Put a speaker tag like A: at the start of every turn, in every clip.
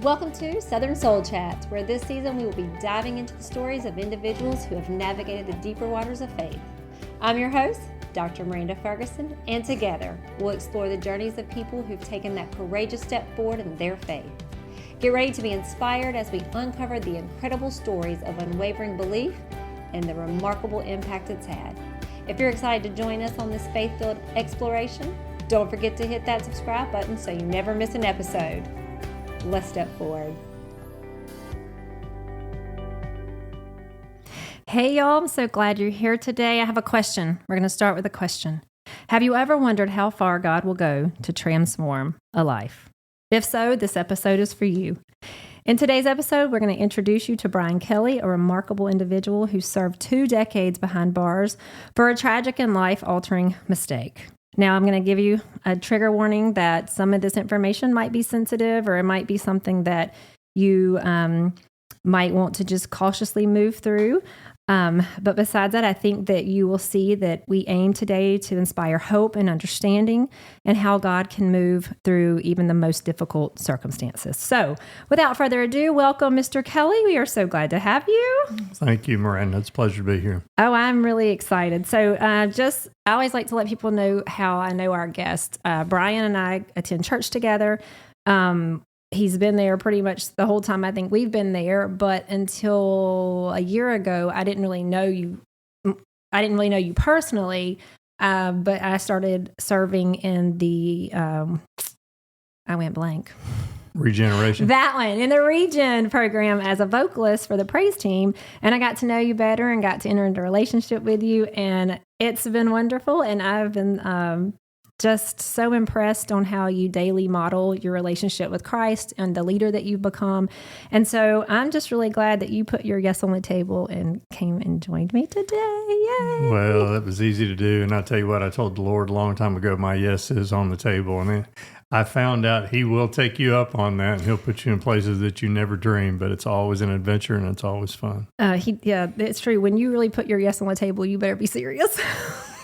A: Welcome to Southern Soul Chats, where this season we will be diving into the stories of individuals who have navigated the deeper waters of faith. I'm your host, Dr. Miranda Ferguson, and together we'll explore the journeys of people who've taken that courageous step forward in their faith. Get ready to be inspired as we uncover the incredible stories of unwavering belief and the remarkable impact it's had. If you're excited to join us on this faith-filled exploration, don't forget to hit that subscribe button so you never miss an episode. Let's step forward. Hey y'all, I'm so glad you're here today. I have a question. We're going to start with a question. Have you ever wondered how far God will go to transform a life? If so, this episode is for you. In today's episode, we're going to introduce you to Brian Kelley, a remarkable individual who served 2 decades behind bars for a tragic and life-altering mistake. Now, I'm going to give you a trigger warning that some of this information might be sensitive, or it might be something that you might want to just cautiously move through. But besides that, I think that you will see that we aim today to inspire hope and understanding and how God can move through even the most difficult circumstances. So without further ado, welcome, Mr. Kelley. We are so glad to have you.
B: Thank you, Miranda. It's a pleasure to be here.
A: Oh, I'm really excited. So I always like to let people know how I know our guest. Brian and I attend church together. He's been there pretty much the whole time I think we've been there, but until a year ago, I didn't really know you. I didn't really know you personally, but I started serving in the, I went blank.
B: Regeneration.
A: That one, in the Regen program as a vocalist for the praise team. And I got to know you better and got to enter into a relationship with you. And it's been wonderful. And I've been just so impressed on how you daily model your relationship with Christ and the leader that you've become. And so I'm just really glad that you put your yes on the table and came and joined me today. Yay!
B: Well, it was easy to do. And I'll tell you what, I told the Lord a long time ago, my yes is on the table. And then I found out he will take you up on that, and he'll put you in places that you never dreamed, but it's always an adventure and it's always fun.
A: Yeah, it's true. When you really put your yes on the table, you better be serious.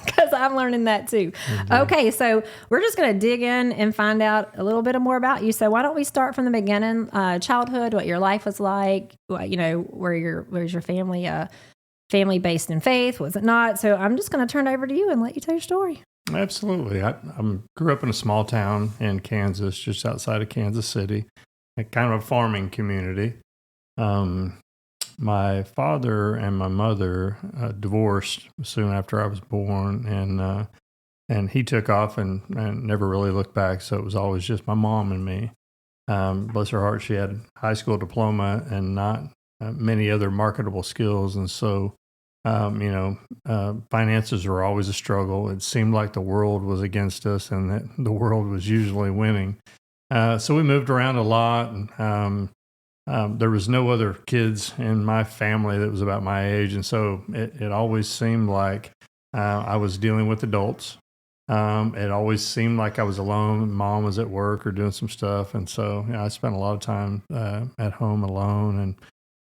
A: Because I'm learning that too.
B: Indeed.
A: Okay, so we're just going to dig in and find out a little bit more about you. So why don't we start from the beginning, childhood, what your life was like, where's your family, family based in faith, was it not? So I'm just going to turn it over to you and let you tell your story.
B: Absolutely. I grew up in a small town in Kansas, just outside of Kansas City, kind of a farming community. My father and my mother divorced soon after I was born, and he took off and never really looked back. So it was always just my mom and me. Bless her heart, she had a high school diploma and not many other marketable skills. And so, finances were always a struggle. It seemed like the world was against us and that the world was usually winning. So we moved around a lot, and there was no other kids in my family that was about my age, and so it always seemed like I was dealing with adults. It always seemed like I was alone. Mom was at work or doing some stuff, and so I spent a lot of time at home alone,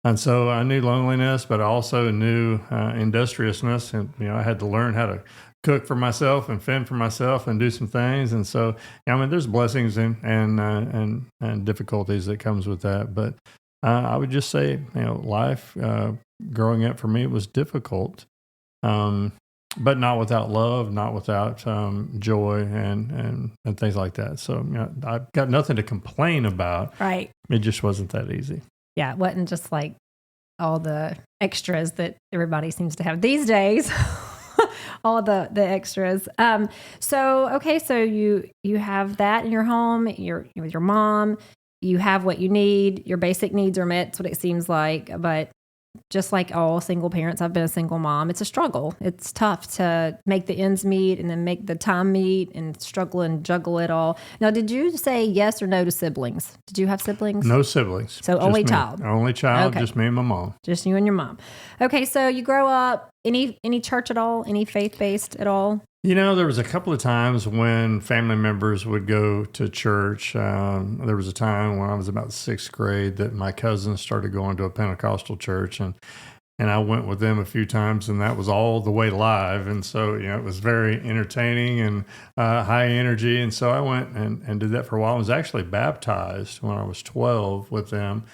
B: and so I knew loneliness, but I also knew industriousness, and I had to learn how to cook for myself and fend for myself and do some things. And so, there's blessings and difficulties that comes with that. But I would just say, life growing up for me was difficult, but not without love, not without joy and things like that. So, I've got nothing to complain about.
A: Right.
B: It just wasn't that easy.
A: Yeah, it wasn't just like all the extras that everybody seems to have these days. All the extras. So you have that in your home. You're with your mom. You have what you need. Your basic needs are met. That's what it seems like. But just like all single parents, I've been a single mom. It's a struggle. It's tough to make the ends meet and then make the time meet and struggle and juggle it all. Now, did you say yes or no to siblings? Did you have siblings?
B: No siblings.
A: So only child.
B: Only child.
A: Okay.
B: Just me and my mom.
A: Just you and your mom. Okay, so you grow up. Any church at all? Any faith-based at all?
B: There was a couple of times when family members would go to church. There was a time when I was about 6th grade that my cousins started going to a Pentecostal church, and And I went with them a few times, and that was all the way live. And so, it was very entertaining and high energy. And so I went and did that for a while. I was actually baptized when I was 12 with them.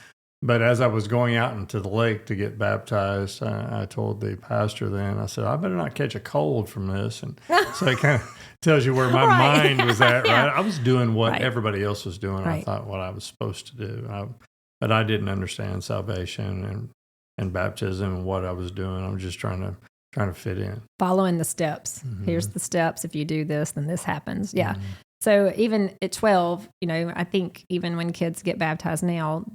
B: But as I was going out into the lake to get baptized, I told the pastor then, I said, I better not catch a cold from this. And so it kind of tells you where my
A: Right.
B: mind was at,
A: Yeah.
B: right? I was doing what
A: Right.
B: everybody else was doing. I
A: Right.
B: thought what I was supposed to do. But I didn't understand salvation and baptism and what I was doing. I was just trying to fit in.
A: Following the steps.
B: Mhm.
A: Here's the steps. If you do this, then this happens. Yeah.
B: Mhm.
A: So even at 12, I think even when kids get baptized now,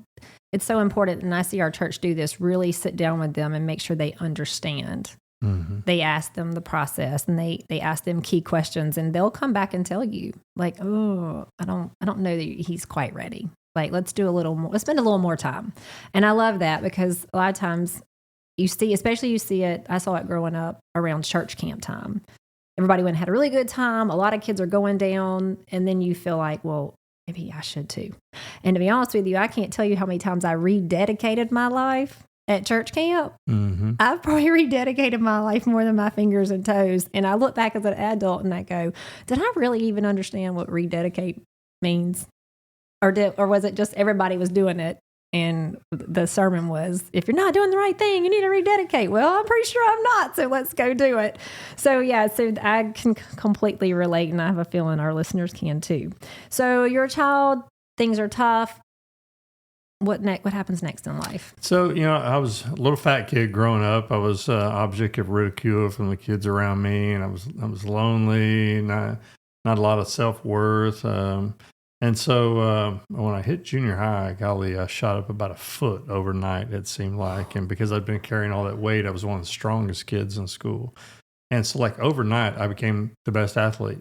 A: it's so important. And I see our church do this, really sit down with them and make sure they understand.
B: Mhm.
A: They ask them the process, and they ask them key questions, and they'll come back and tell you like, oh, I don't know that he's quite ready. Like, let's do a little more, let's spend a little more time. And I love that, because a lot of times you see it, I saw it growing up around church camp time. Everybody went and had a really good time. A lot of kids are going down, and then you feel like, well, maybe I should too. And to be honest with you, I can't tell you how many times I rededicated my life at church camp.
B: Mm-hmm.
A: I've probably rededicated my life more than my fingers and toes. And I look back as an adult and I go, did I really even understand what rededicate means? Or was it just everybody was doing it? And the sermon was, if you're not doing the right thing, you need to rededicate. Well, I'm pretty sure I'm not, so let's go do it. So so I can completely relate, and I have a feeling our listeners can too. So you're a child, things are tough. What happens next in life?
B: So, I was a little fat kid growing up. I was object of ridicule from the kids around me, and I was lonely, not a lot of self-worth. And so when I hit junior high, golly, I shot up about a foot overnight, it seemed like. And because I'd been carrying all that weight, I was one of the strongest kids in school. And so like overnight, I became the best athlete.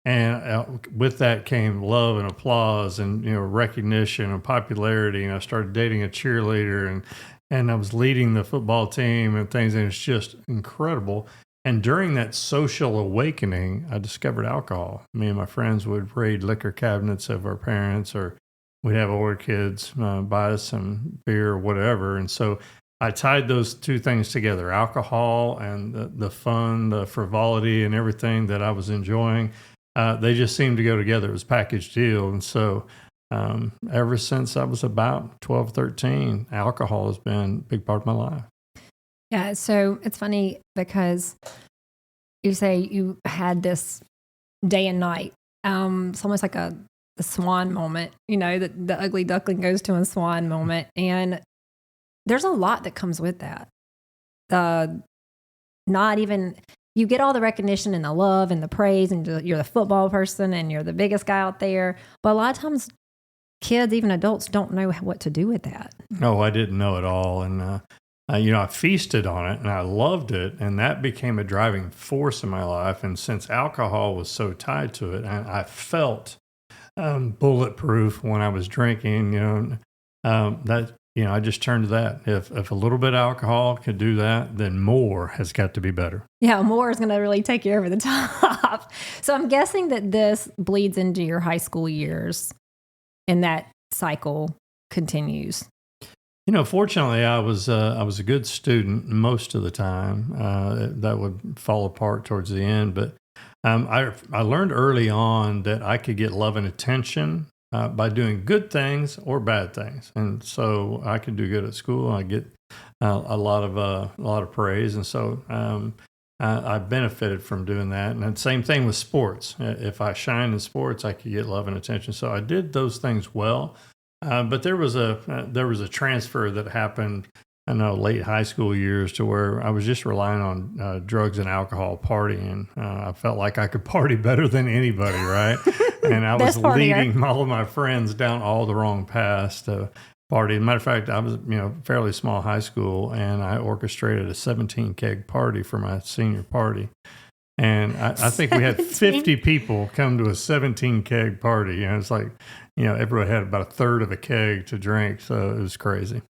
B: And with that came love and applause and, recognition and popularity. And I started dating a cheerleader, and I was leading the football team and things. And it's just incredible. And during that social awakening, I discovered alcohol. Me and my friends would raid liquor cabinets of our parents, or we'd have older kids buy us some beer or whatever. And so I tied those two things together, alcohol and the fun, the frivolity and everything that I was enjoying. They just seemed to go together. It was a package deal. And so ever since I was about 12, 13, alcohol has been a big part of my life.
A: Yeah, so it's funny because you say you had this day and night. It's almost like the swan moment, the ugly duckling goes to a swan moment. And there's a lot that comes with that. You get all the recognition and the love and the praise, and you're the football person and you're the biggest guy out there. But a lot of times kids, even adults, don't know what to do with that.
B: Oh, I didn't know it all. And, I feasted on it and I loved it. And that became a driving force in my life. And since alcohol was so tied to it, I felt bulletproof when I was drinking, I just turned to that. If a little bit of alcohol could do that, then more has got to be better.
A: Yeah, more is going to really take you over the top. So I'm guessing that this bleeds into your high school years, and that cycle continues.
B: Fortunately, I was a good student most of the time. That would fall apart towards the end, but I learned early on that I could get love and attention by doing good things or bad things, and so I could do good at school. I get a lot of praise, and so I benefited from doing that. And the same thing with sports. If I shine in sports, I could get love and attention. So I did those things well. But there was a transfer that happened, late high school years, to where I was just relying on drugs and alcohol, partying. I felt like I could party better than anybody, right? And I was leading all of my friends down all the wrong paths to party. As a matter of fact, I was fairly small high school, and I orchestrated a 17 keg party for my senior party. And I think we had 50 people come to a 17 keg party. It's like, everybody had about a third of a keg to drink. So it was crazy.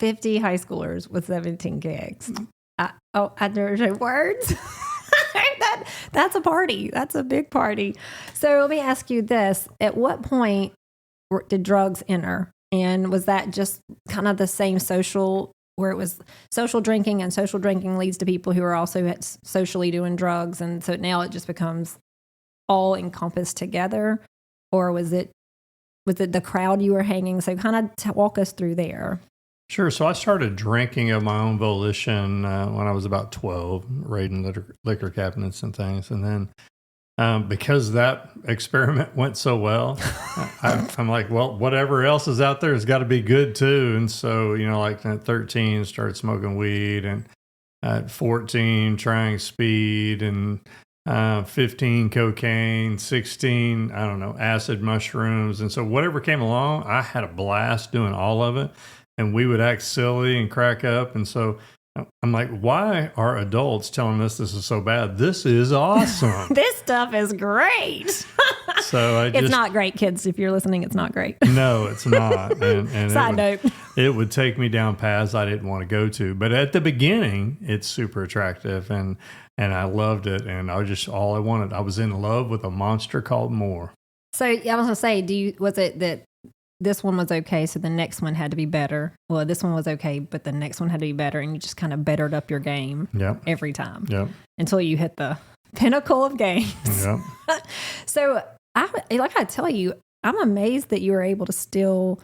A: 50 high schoolers with 17 kegs. There's no words. That's a party. That's a big party. So let me ask you this. At what point did drugs enter? And was that just kind of the same social where it was social drinking, and social drinking leads to people who are also socially doing drugs. And so now it just becomes all encompassed together? Or was it the crowd you were hanging? So kind of walk us through there.
B: Sure. So I started drinking of my own volition when I was about 12, raiding liquor cabinets and things. And then because that experiment went so well, I'm like, well, whatever else is out there has got to be good too. And so, like at 13, started smoking weed, and at 14, trying speed, and 15, cocaine, 16, I don't know, acid mushrooms. And so whatever came along, I had a blast doing all of it. And we would act silly and crack up. And so I'm like, why are adults telling us this is so bad? This is awesome.
A: This stuff is great.
B: So
A: it's not great, kids. If you're listening, it's not great.
B: No, it's not. And
A: Side note.
B: It would take me down paths I didn't want to go to. But at the beginning, it's super attractive. And I loved it. And I was just all I wanted. I was in love with a monster called more.
A: So I was going to say, was it that this one was okay, so the next one had to be better? Well, this one was okay, but the next one had to be better, and you just kind of bettered up your game every time until you hit the pinnacle of games.
B: Yep.
A: So I tell you, I'm amazed that you were able to still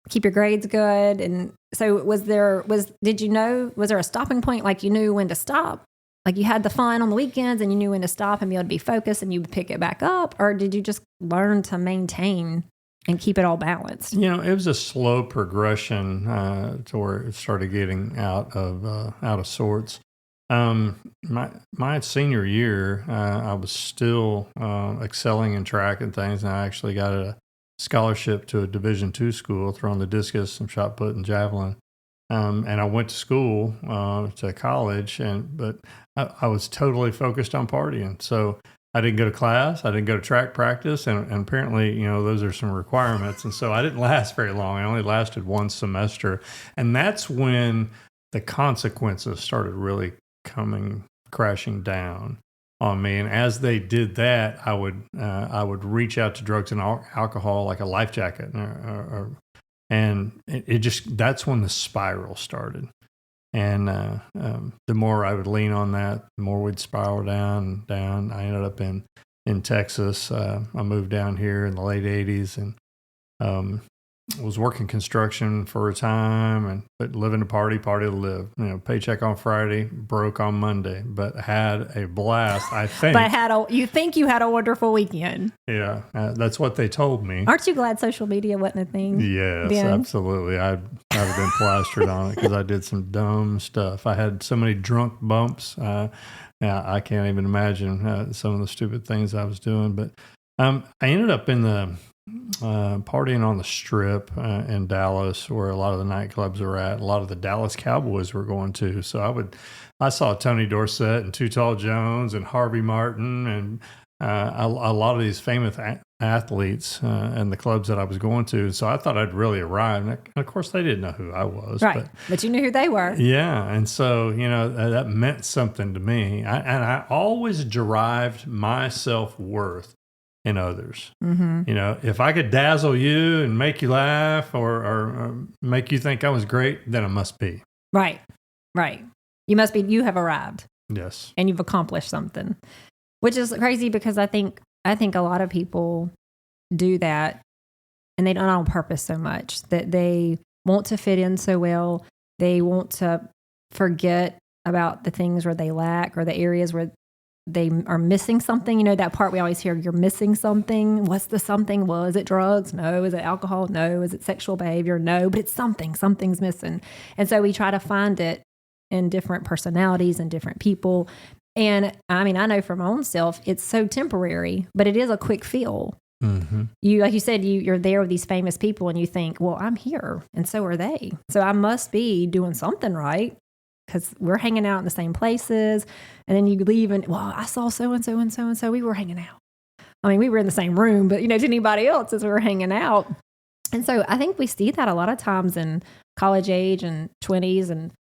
A: keep your grades good. And so was there a stopping point? Like you knew when to stop? Like you had the fun on the weekends and you knew when to stop and be able to be focused and you would pick it back up? Or did you just learn to maintain and keep it all balanced?
B: It was a slow progression to where it started getting out of sorts. My senior year, I was still excelling in track and things, and I actually got a scholarship to a Division II school, throwing the discus and shot put and javelin. And I went to school, to college, but I was totally focused on partying. So I didn't go to class. I didn't go to track practice. And apparently, those are some requirements. And so I didn't last very long. I only lasted one semester. And that's when the consequences started really coming crashing down on me. And as they did that, I would reach out to drugs and alcohol like a life jacket. And it just, that's when the spiral started. And the more I would lean on that, the more we'd spiral down. I ended up in Texas. I moved down here in the late 80s and was working construction for a time, but living to party to live. Paycheck on Friday, broke on Monday, but had a blast, I think.
A: But you think you had a wonderful weekend.
B: Yeah, that's what they told me.
A: Aren't you glad social media wasn't a thing?
B: Yes,
A: then?
B: Absolutely. I'd have been plastered on it because I did some dumb stuff. I had so many drunk bumps. I can't even imagine some of the stupid things I was doing. But I ended up in the partying on the Strip in Dallas, where a lot of the nightclubs are at. A lot of the Dallas Cowboys were going to. So I saw Tony Dorsett and Too Tall Jones and Harvey Martin and a lot of these famous athletes in the clubs that I was going to. So I thought I'd really arrived. And of course, they didn't know who I was.
A: Right. But you knew who they were.
B: Yeah. And so, that meant something to me. I always derived my self-worth in others. Mm-hmm. If I could dazzle you and make you laugh or make you think I was great, then I must be.
A: Right. You have arrived.
B: Yes.
A: And you've accomplished something, which is crazy because I think a lot of people do that, and they don't on purpose so much, that they want to fit in so well. They want to forget about the things where they lack or the areas where they are missing something. That part we always hear, you're missing something. What's the something? Well, is it drugs? No. Is it alcohol? No. Is it sexual behavior? No. But it's something. Something's missing. And so we try to find it in different personalities and different people. And I know for my own self, it's so temporary, but it is a quick feel. Mm-hmm. Like you said, you're there with these famous people and you think, well, I'm here and so are they. So I must be doing something right, because we're hanging out in the same places. And then you leave and, well, I saw so-and-so and so-and-so. We were hanging out. We were in the same room, but, to anybody else as we were hanging out. And so I think we see that a lot of times in college age and 20s and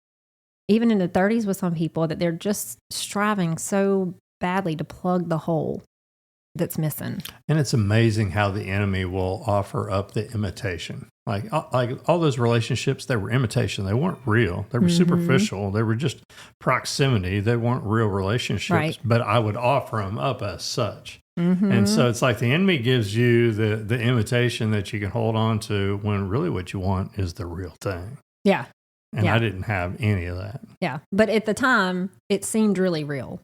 A: even in the 30s with some people, that they're just striving so badly to plug the hole. that's missing.
B: And it's amazing how the enemy will offer up the imitation. Like all those relationships, they were imitation. They weren't real. They were superficial. They were just proximity. They weren't real relationships.
A: Right.
B: But I would offer them up as such. And so it's like the enemy gives you the imitation that you can hold on to when really what you want is the real thing.
A: Yeah.
B: And I didn't have any of that.
A: Yeah. But at the time, it seemed really real.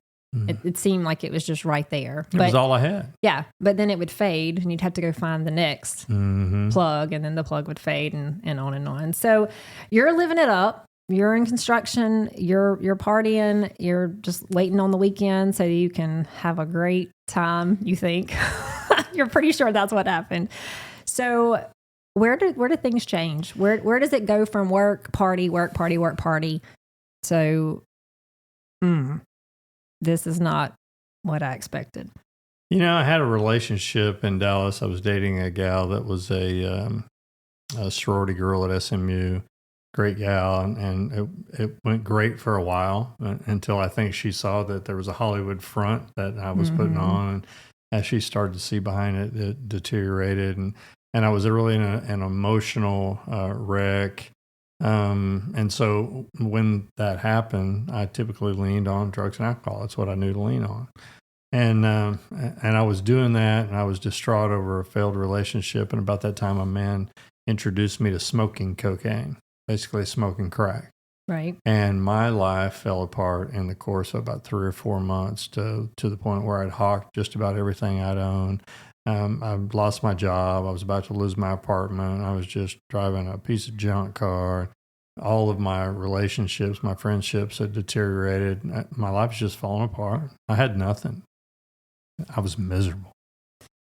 A: It seemed like it was just right there.
B: It was all I had.
A: Yeah. But then it would fade and you'd have to go find the next plug, and then the plug would fade and on and on. So you're living it up. You're in construction. You're partying. You're just waiting on the weekend so you can have a great time, you think. You're pretty sure that's what happened. So where do things change? Where does it go from work, party, work, party, work, party? So this is not what I expected.
B: You know, I had a relationship in Dallas. I was dating a gal that was a sorority girl at SMU. Great gal, and it went great for a while until I think she saw that there was a Hollywood front that I was putting on. And as she started to see behind it, it deteriorated. And I was really in an emotional wreck. And so when that happened, I typically leaned on drugs and alcohol. That's what I knew to lean on. And I was doing that, and I was distraught over a failed relationship. And about that time, a man introduced me to smoking cocaine, basically smoking crack.
A: Right.
B: And my life fell apart in the course of about 3 or 4 months to the point where I'd hawked just about everything I'd owned. I lost my job. I was about to lose my apartment. I was just driving a piece of junk car. All of my relationships, my friendships had deteriorated. My life was just falling apart. I had nothing. I was miserable.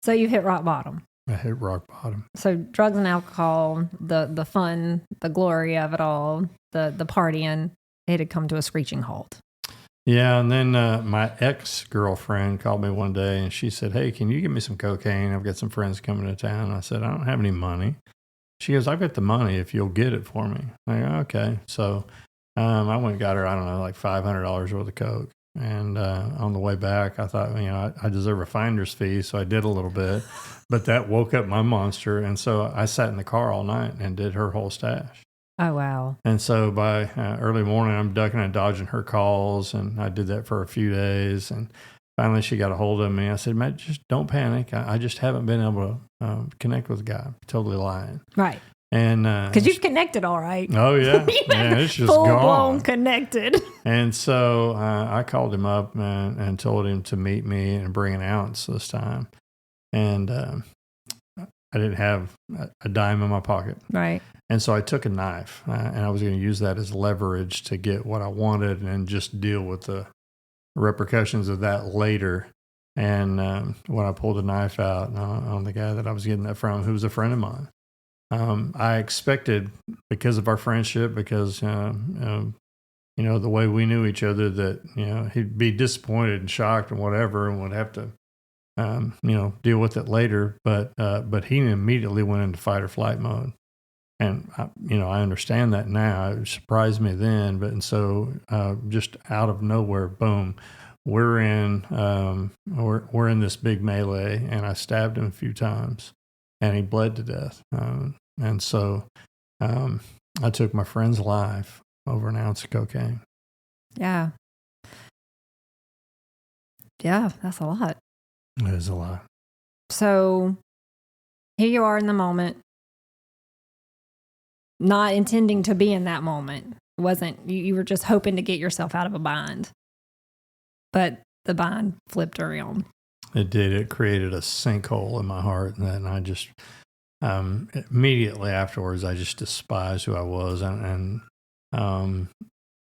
A: So you hit rock bottom.
B: I hit rock bottom.
A: So drugs and alcohol, the fun, the glory of it all, the partying, it had come to a screeching halt.
B: Yeah, and then my ex-girlfriend called me one day, and she said, "Hey, can you give me some cocaine? I've got some friends coming to town." I said, "I don't have any money." She goes, "I've got the money if you'll get it for me." I go, "Okay." So I went and got her, I don't know, like $500 worth of coke. And on the way back, I thought, I deserve a finder's fee, so I did a little bit. But that woke up my monster, and so I sat in the car all night and did her whole stash.
A: Oh, wow.
B: And so by early morning, I'm ducking and dodging her calls, and I did that for a few days. And finally, she got a hold of me. I said, "Matt, just don't panic. I just haven't been able to connect with the guy." I'm totally lying.
A: Right.
B: And
A: because you've connected all right.
B: Oh, yeah. Yeah, it's just
A: full
B: gone.
A: blown connected.
B: And so I called him up and told him to meet me and bring an ounce this time. And I didn't have a dime in my pocket.
A: Right.
B: And so I took a knife, and I was going to use that as leverage to get what I wanted and just deal with the repercussions of that later. And when I pulled the knife out on the guy that I was getting that from, who was a friend of mine, I expected, because of our friendship, because the way we knew each other, that he'd be disappointed and shocked and whatever, and would have to deal with it later. But he immediately went into fight or flight mode. And, I understand that now. It surprised me then. And so just out of nowhere, boom, we're in this big melee, and I stabbed him a few times, and he bled to death. And so I took my friend's life over an ounce of cocaine.
A: Yeah. Yeah, that's a lot.
B: It is a lot.
A: So here you are in the moment, not intending to be in that moment. It wasn't, you were just hoping to get yourself out of a bind. But the bind flipped around.
B: It did. It created a sinkhole in my heart. And then I just, immediately afterwards, I just despised who I was. And I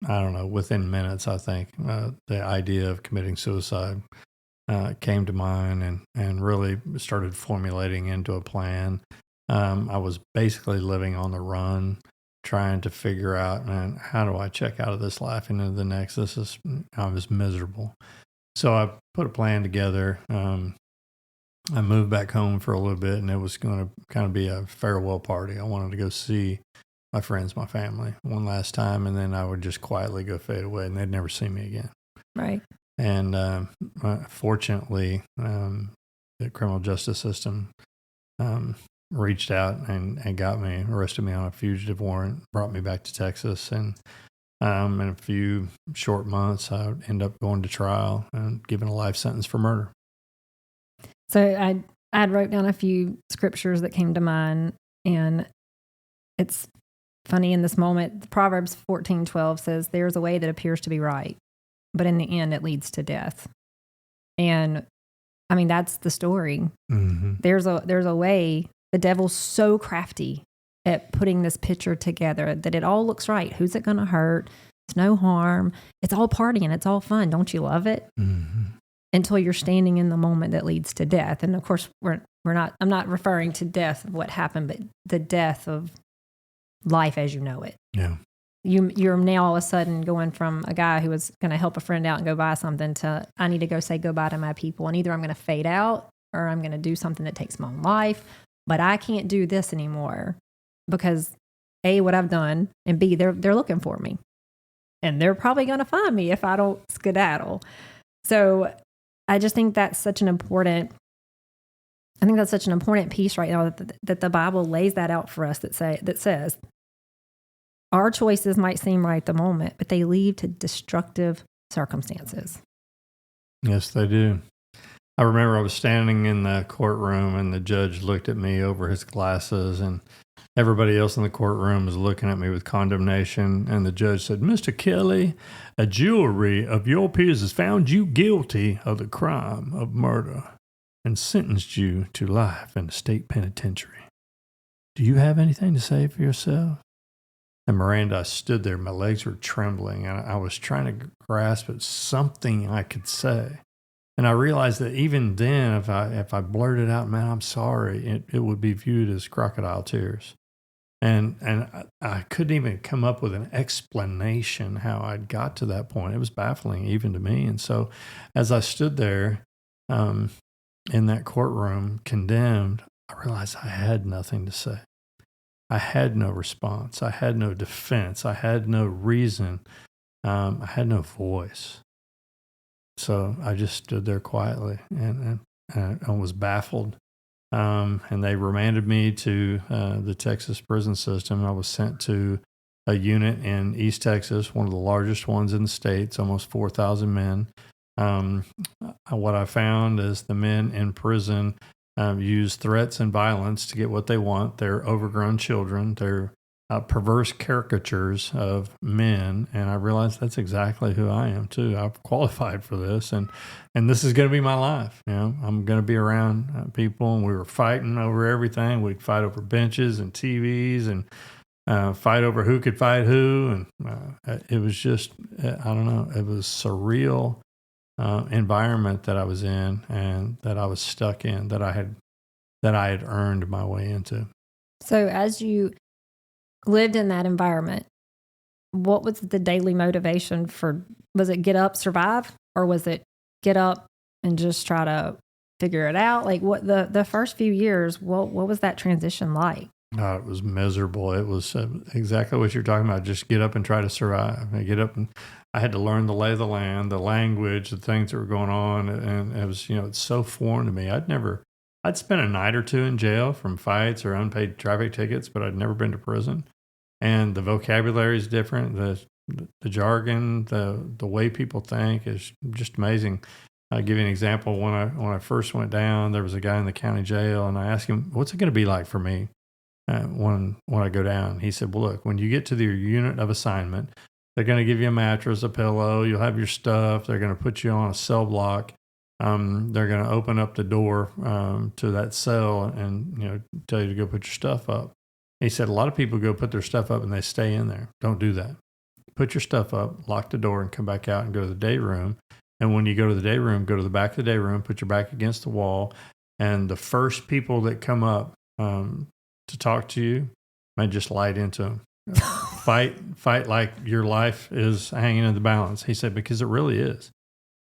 B: don't know, within minutes, I think, the idea of committing suicide came to mind and really started formulating into a plan. I was basically living on the run, trying to figure out, man, how do I check out of this life and into the next? I was miserable. So I put a plan together. I moved back home for a little bit, and it was going to kind of be a farewell party. I wanted to go see my friends, my family one last time, and then I would just quietly go fade away, and they'd never see me again.
A: Right.
B: And fortunately, the criminal justice system reached out and got me, arrested me on a fugitive warrant, brought me back to Texas, and in a few short months, I would end up going to trial and given a life sentence for murder.
A: So I wrote down a few scriptures that came to mind, and it's funny in this moment. Proverbs 14:12 says, "There's a way that appears to be right, but in the end, it leads to death." And I mean, that's the story.
B: Mm-hmm.
A: There's a way. The devil's so crafty at putting this picture together that it all looks right. Who's it going to hurt? It's no harm. It's all partying. It's all fun. Don't you love it?
B: Mm-hmm.
A: Until you're standing in the moment that leads to death. And of course, we're not. I'm not referring to death of what happened, but the death of life as you know it.
B: Yeah.
A: You're now all of a sudden going from a guy who was going to help a friend out and go buy something to, I need to go say goodbye to my people, and either I'm going to fade out or I'm going to do something that takes my own life. But I can't do this anymore because A, what I've done, and B, they're looking for me, and they're probably going to find me if I don't skedaddle. So I just think that's such an important. I think that's such an important piece right now that the Bible lays that out for us. That says our choices might seem right at the moment, but they lead to destructive circumstances.
B: Yes, they do. I remember I was standing in the courtroom and the judge looked at me over his glasses, and everybody else in the courtroom was looking at me with condemnation. And the judge said, "Mr. Kelley, a jury of your peers has found you guilty of the crime of murder and sentenced you to life in the state penitentiary. Do you have anything to say for yourself?" And Miranda, I stood there, my legs were trembling, and I was trying to grasp at something I could say. And I realized that even then, if I blurted out, "Man, I'm sorry," it would be viewed as crocodile tears. And I couldn't even come up with an explanation how I'd got to that point. It was baffling even to me. And so as I stood there in that courtroom condemned, I realized I had nothing to say. I had no response. I had no defense. I had no reason. I had no voice. So I just stood there quietly and was baffled. And they remanded me to the Texas prison system. I was sent to a unit in East Texas, one of the largest ones in the states, almost 4,000 men. What I found is the men in prison use threats and violence to get what they want. They're overgrown children. They're perverse caricatures of men, and I realized that's exactly who I am too. I've qualified for this, and this is going to be my life. You know, I'm going to be around people, and we were fighting over everything. We'd fight over benches and TVs, and fight over who could fight who, and it was just, I don't know, it was surreal environment that I was in, and that I was stuck in, that I had earned my way into.
A: So as you lived in that environment, what was the daily motivation for? Was it get up, survive, or was it get up and just try to figure it out? Like, what the first few years, what was that transition like?
B: It was miserable. It was exactly what you're talking about. Just get up and try to survive. I get up, and I had to learn the lay of the land, the language, the things that were going on, and it was, it's so foreign to me. I'd spent a night or two in jail from fights or unpaid traffic tickets, but I'd never been to prison. And the vocabulary is different. The jargon, the way people think is just amazing. I'll give you an example. When I first went down, there was a guy in the county jail, and I asked him, "What's it going to be like for me when I go down?" He said, "Well, look, when you get to your unit of assignment, they're going to give you a mattress, a pillow. You'll have your stuff. They're going to put you on a cell block. They're going to open up the door to that cell and tell you to go put your stuff up." He said, "A lot of people go put their stuff up and they stay in there. Don't do that. Put your stuff up, lock the door, and come back out and go to the day room. And when you go to the day room, go to the back of the day room, put your back against the wall, and the first people that come up to talk to you, may just light into them. Fight like your life is hanging in the balance." He said, "Because it really is."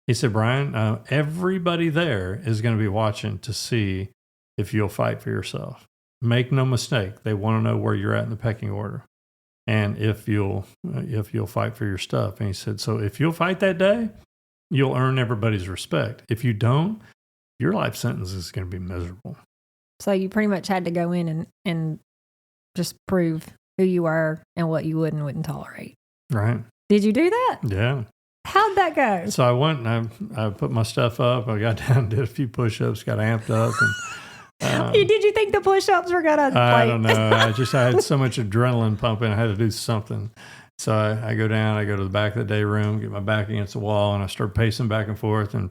B: He said, "Brian, everybody there is going to be watching to see if you'll fight for yourself. Make no mistake, they want to know where you're at in the pecking order, and if you'll fight for your stuff." And he said, "So if you'll fight that day, you'll earn everybody's respect. If you don't, your life sentence is going to be miserable.
A: So you pretty much had to go in and just prove who you were and what you would and wouldn't tolerate.
B: Right.
A: Did you do that?
B: Yeah.
A: How'd that go?
B: So I went and I put my stuff up. I got down, did a few push-ups, got amped up. And
A: did you think the push-ups were going to
B: I don't know. I had so much adrenaline pumping. I had to do something. So I go down, I go to the back of the day room, get my back against the wall, and I start pacing back and forth and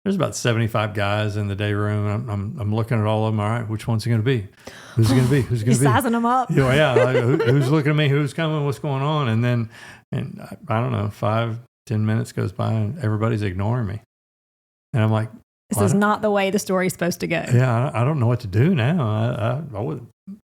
B: there's about 75 guys in the day room. And I'm looking at all of them. All right, which one's it going to be? Who's it going to be? Who's it going to be?
A: Sizing them up.
B: Yeah. Like, who's looking at me? Who's coming? What's going on? And then, I don't know, 5-10 minutes goes by and everybody's ignoring me. And I'm like,
A: this is not the way the story's supposed to go.
B: Yeah, I don't know what to do now. I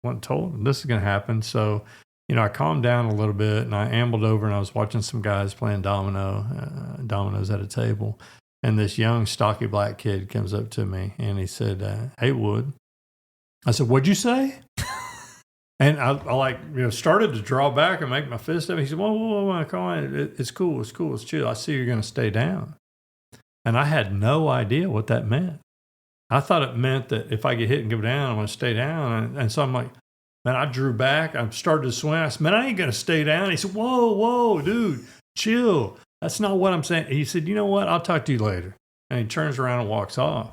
B: wasn't told this is going to happen. So, I calmed down a little bit and I ambled over and I was watching some guys playing dominoes at a table. And this young, stocky black kid comes up to me and he said, "Hey, Wood." I said, "What'd you say?" And I started to draw back and make my fist up. He said, whoa, come on. It's cool. It's chill. I see you're going to stay down. And I had no idea what that meant. I thought it meant that if I get hit and go down, I'm going to stay down. And so I'm like, man, I drew back. I started to swim. I said, man, I ain't going to stay down. He said, whoa, dude, chill. That's not what I'm saying. He said, you know what? I'll talk to you later. And he turns around and walks off.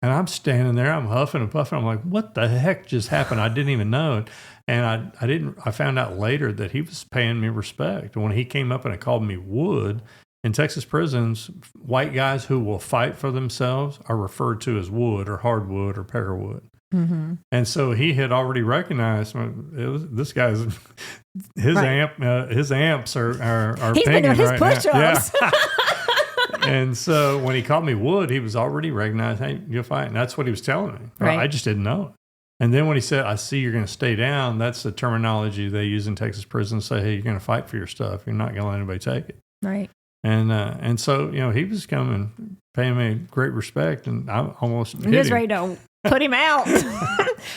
B: And I'm standing there. I'm huffing and puffing. I'm like, what the heck just happened? I didn't even know it. And I found out later that he was paying me respect. When he came up and called me Wood, in Texas prisons, white guys who will fight for themselves are referred to as wood or hardwood or peckerwood.
A: Mm-hmm.
B: And so he had already recognized this guy's his amps are
A: he's been doing his
B: right
A: push-ups.
B: now. Yeah. And so when he called me Wood, he was already recognized, hey, you'll fight. And that's what he was telling me.
A: Right.
B: I just didn't know it. And then when he said, I see you're going to stay down, that's the terminology they use in Texas prisons. Say, hey, you're going to fight for your stuff. You're not going to let anybody take it.
A: Right.
B: And so, he was coming, paying me great respect, and I almost hit him.
A: He was ready to put him out.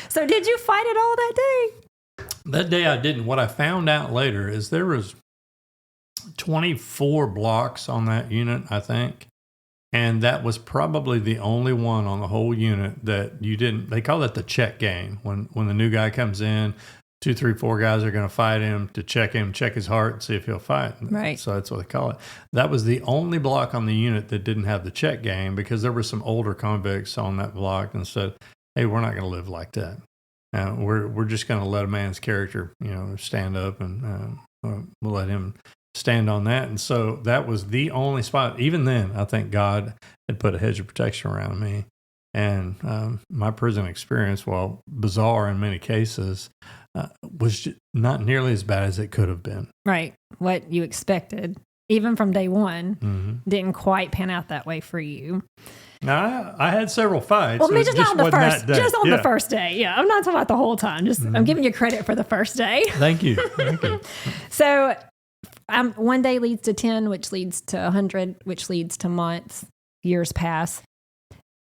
A: So did you fight it all that day?
B: That day I didn't. What I found out later is there was 24 blocks on that unit, I think. And that was probably the only one on the whole unit that you didn't, they call it the check game. When the new guy comes in, 2, 3, 4 guys are going to fight him to check his heart and see if he'll fight.
A: Right.
B: So that's what they call it. That was the only block on the unit that didn't have the check game because there were some older convicts on that block and said, hey, we're not going to live like that. We're just going to let a man's character, stand up and we'll let him stand on that. And so that was the only spot. Even then, I think God had put a hedge of protection around me. And my prison experience, while bizarre in many cases, was just not nearly as bad as it could have been.
A: Right. What you expected, even from day one, didn't quite pan out that way for you.
B: Now, I had several fights.
A: Well, just on the first,
B: the
A: first day. Yeah, I'm not talking about the whole time. I'm giving you credit for the first day.
B: Thank you.
A: So, one day leads to 10, which leads to 100, which leads to months. Years pass.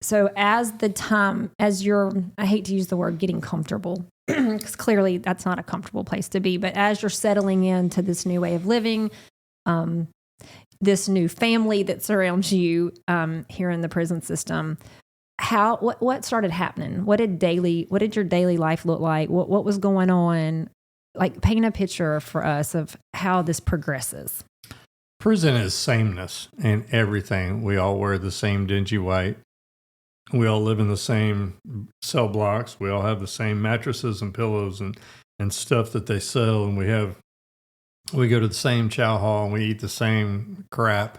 A: So, I hate to use the word getting comfortable, because clearly that's not a comfortable place to be. But as you're settling into this new way of living, this new family that surrounds you here in the prison system, what started happening? What did your daily life look like? What was going on? Like, paint a picture for us of how this progresses.
B: Prison is sameness in everything. We all wear the same dingy white. We all live in the same cell blocks. We all have the same mattresses and pillows and stuff that they sell. And we go to the same chow hall and we eat the same crap.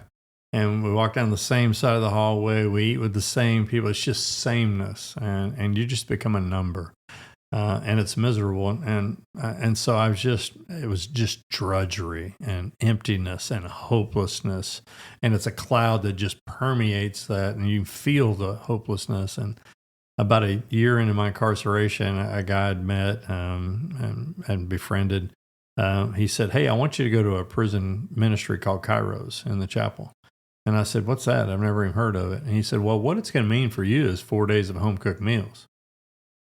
B: And we walk down the same side of the hallway. We eat with the same people. It's just sameness. And you just become a number. And it's miserable. And so it was just drudgery and emptiness and hopelessness. And it's a cloud that just permeates that, and you feel the hopelessness. And about a year into my incarceration, a guy I'd met and befriended, he said, hey, I want you to go to a prison ministry called Kairos in the chapel. And I said, what's that? I've never even heard of it. And he said, well, what it's going to mean for you is 4 days of home-cooked meals.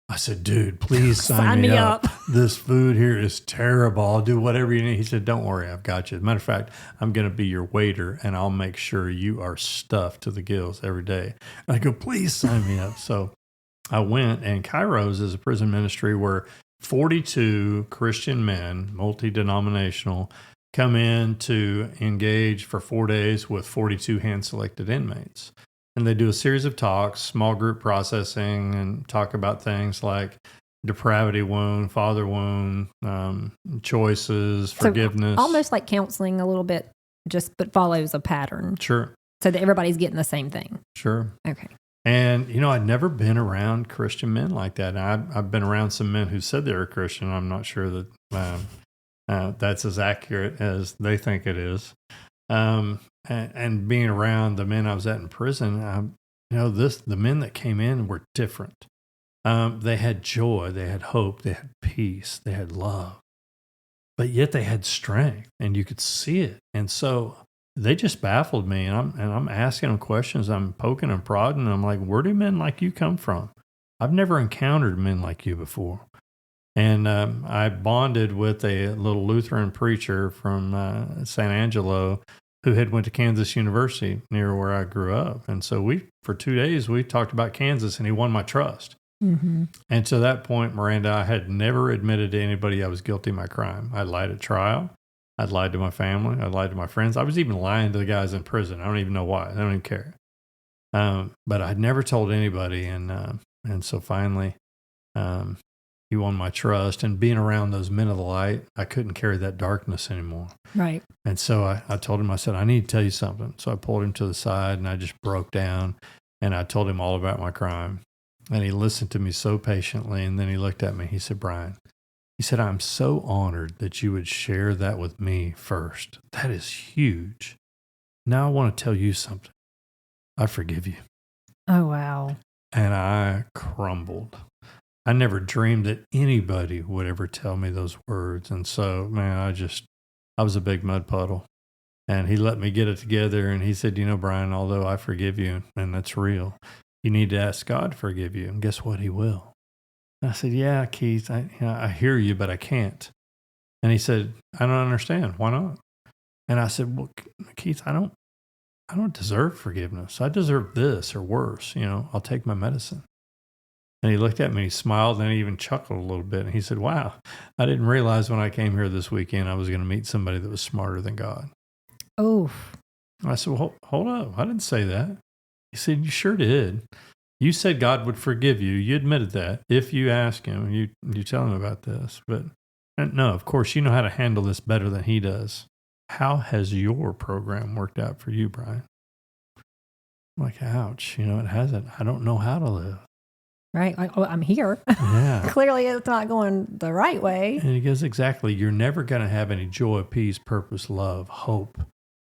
B: I said, dude, please sign me up. This food here is terrible. I'll do whatever you need. He said, don't worry, I've got you. As a matter of fact, I'm going to be your waiter, and I'll make sure you are stuffed to the gills every day. And I go, please sign me up. So I went, and Kairos is a prison ministry where 42 Christian men, multi-denominational, come in to engage for 4 days with 42 hand-selected inmates. And they do a series of talks, small group processing, and talk about things like depravity wound, father wound, choices, forgiveness.
A: Almost like counseling a little bit, but follows a pattern.
B: Sure.
A: So that everybody's getting the same thing.
B: Sure.
A: Okay.
B: And, I'd never been around Christian men like that. I've been around some men who said they were Christian. I'm not sure that that's as accurate as they think it is. And being around the men I was at in prison, the men that came in were different. They had joy, they had hope, they had peace, they had love, but yet they had strength, and you could see it. And so they just baffled me, and I'm asking them questions. I'm poking and prodding. And I'm like, where do men like you come from? I've never encountered men like you before. And I bonded with a little Lutheran preacher from San Angelo who had went to Kansas University near where I grew up. And so for 2 days, we talked about Kansas, and he won my trust. Mm-hmm. And to that point, Miranda, I had never admitted to anybody I was guilty of my crime. I lied at trial. I'd lied to my family. I lied to my friends. I was even lying to the guys in prison. I don't even know why. I don't even care. But I'd never told anybody. And so finally, he won my trust. And being around those men of the light, I couldn't carry that darkness anymore.
A: Right.
B: And so I told him, I said, I need to tell you something. So I pulled him to the side, and I just broke down, and I told him all about my crime. And he listened to me so patiently. And then he looked at me. He said, Brian, he said, I'm so honored that you would share that with me first. That is huge. Now I want to tell you something. I forgive you.
A: Oh, wow.
B: And I crumbled. I never dreamed that anybody would ever tell me those words. And so, man, I was a big mud puddle. And he let me get it together. And he said, Brian, although I forgive you, and that's real, you need to ask God to forgive you. And guess what? He will. And I said, yeah, Keith, I hear you, but I can't. And he said, I don't understand. Why not? And I said, well, Keith, I don't deserve forgiveness. I deserve this or worse. I'll take my medicine. And he looked at me, he smiled, and he even chuckled a little bit. And he said, wow, I didn't realize when I came here this weekend I was going to meet somebody that was smarter than God.
A: Oh.
B: I said, well, hold up. I didn't say that. He said, you sure did. You said God would forgive you. You admitted that. If you ask him, you tell him about this. But no, of course, you know how to handle this better than he does. How has your program worked out for you, Brian? I'm like, ouch. It hasn't. I don't know how to live.
A: Right. Like, I'm here.
B: Yeah.
A: Clearly it's not going the right way.
B: And he goes, exactly. You're never going to have any joy, peace, purpose, love, hope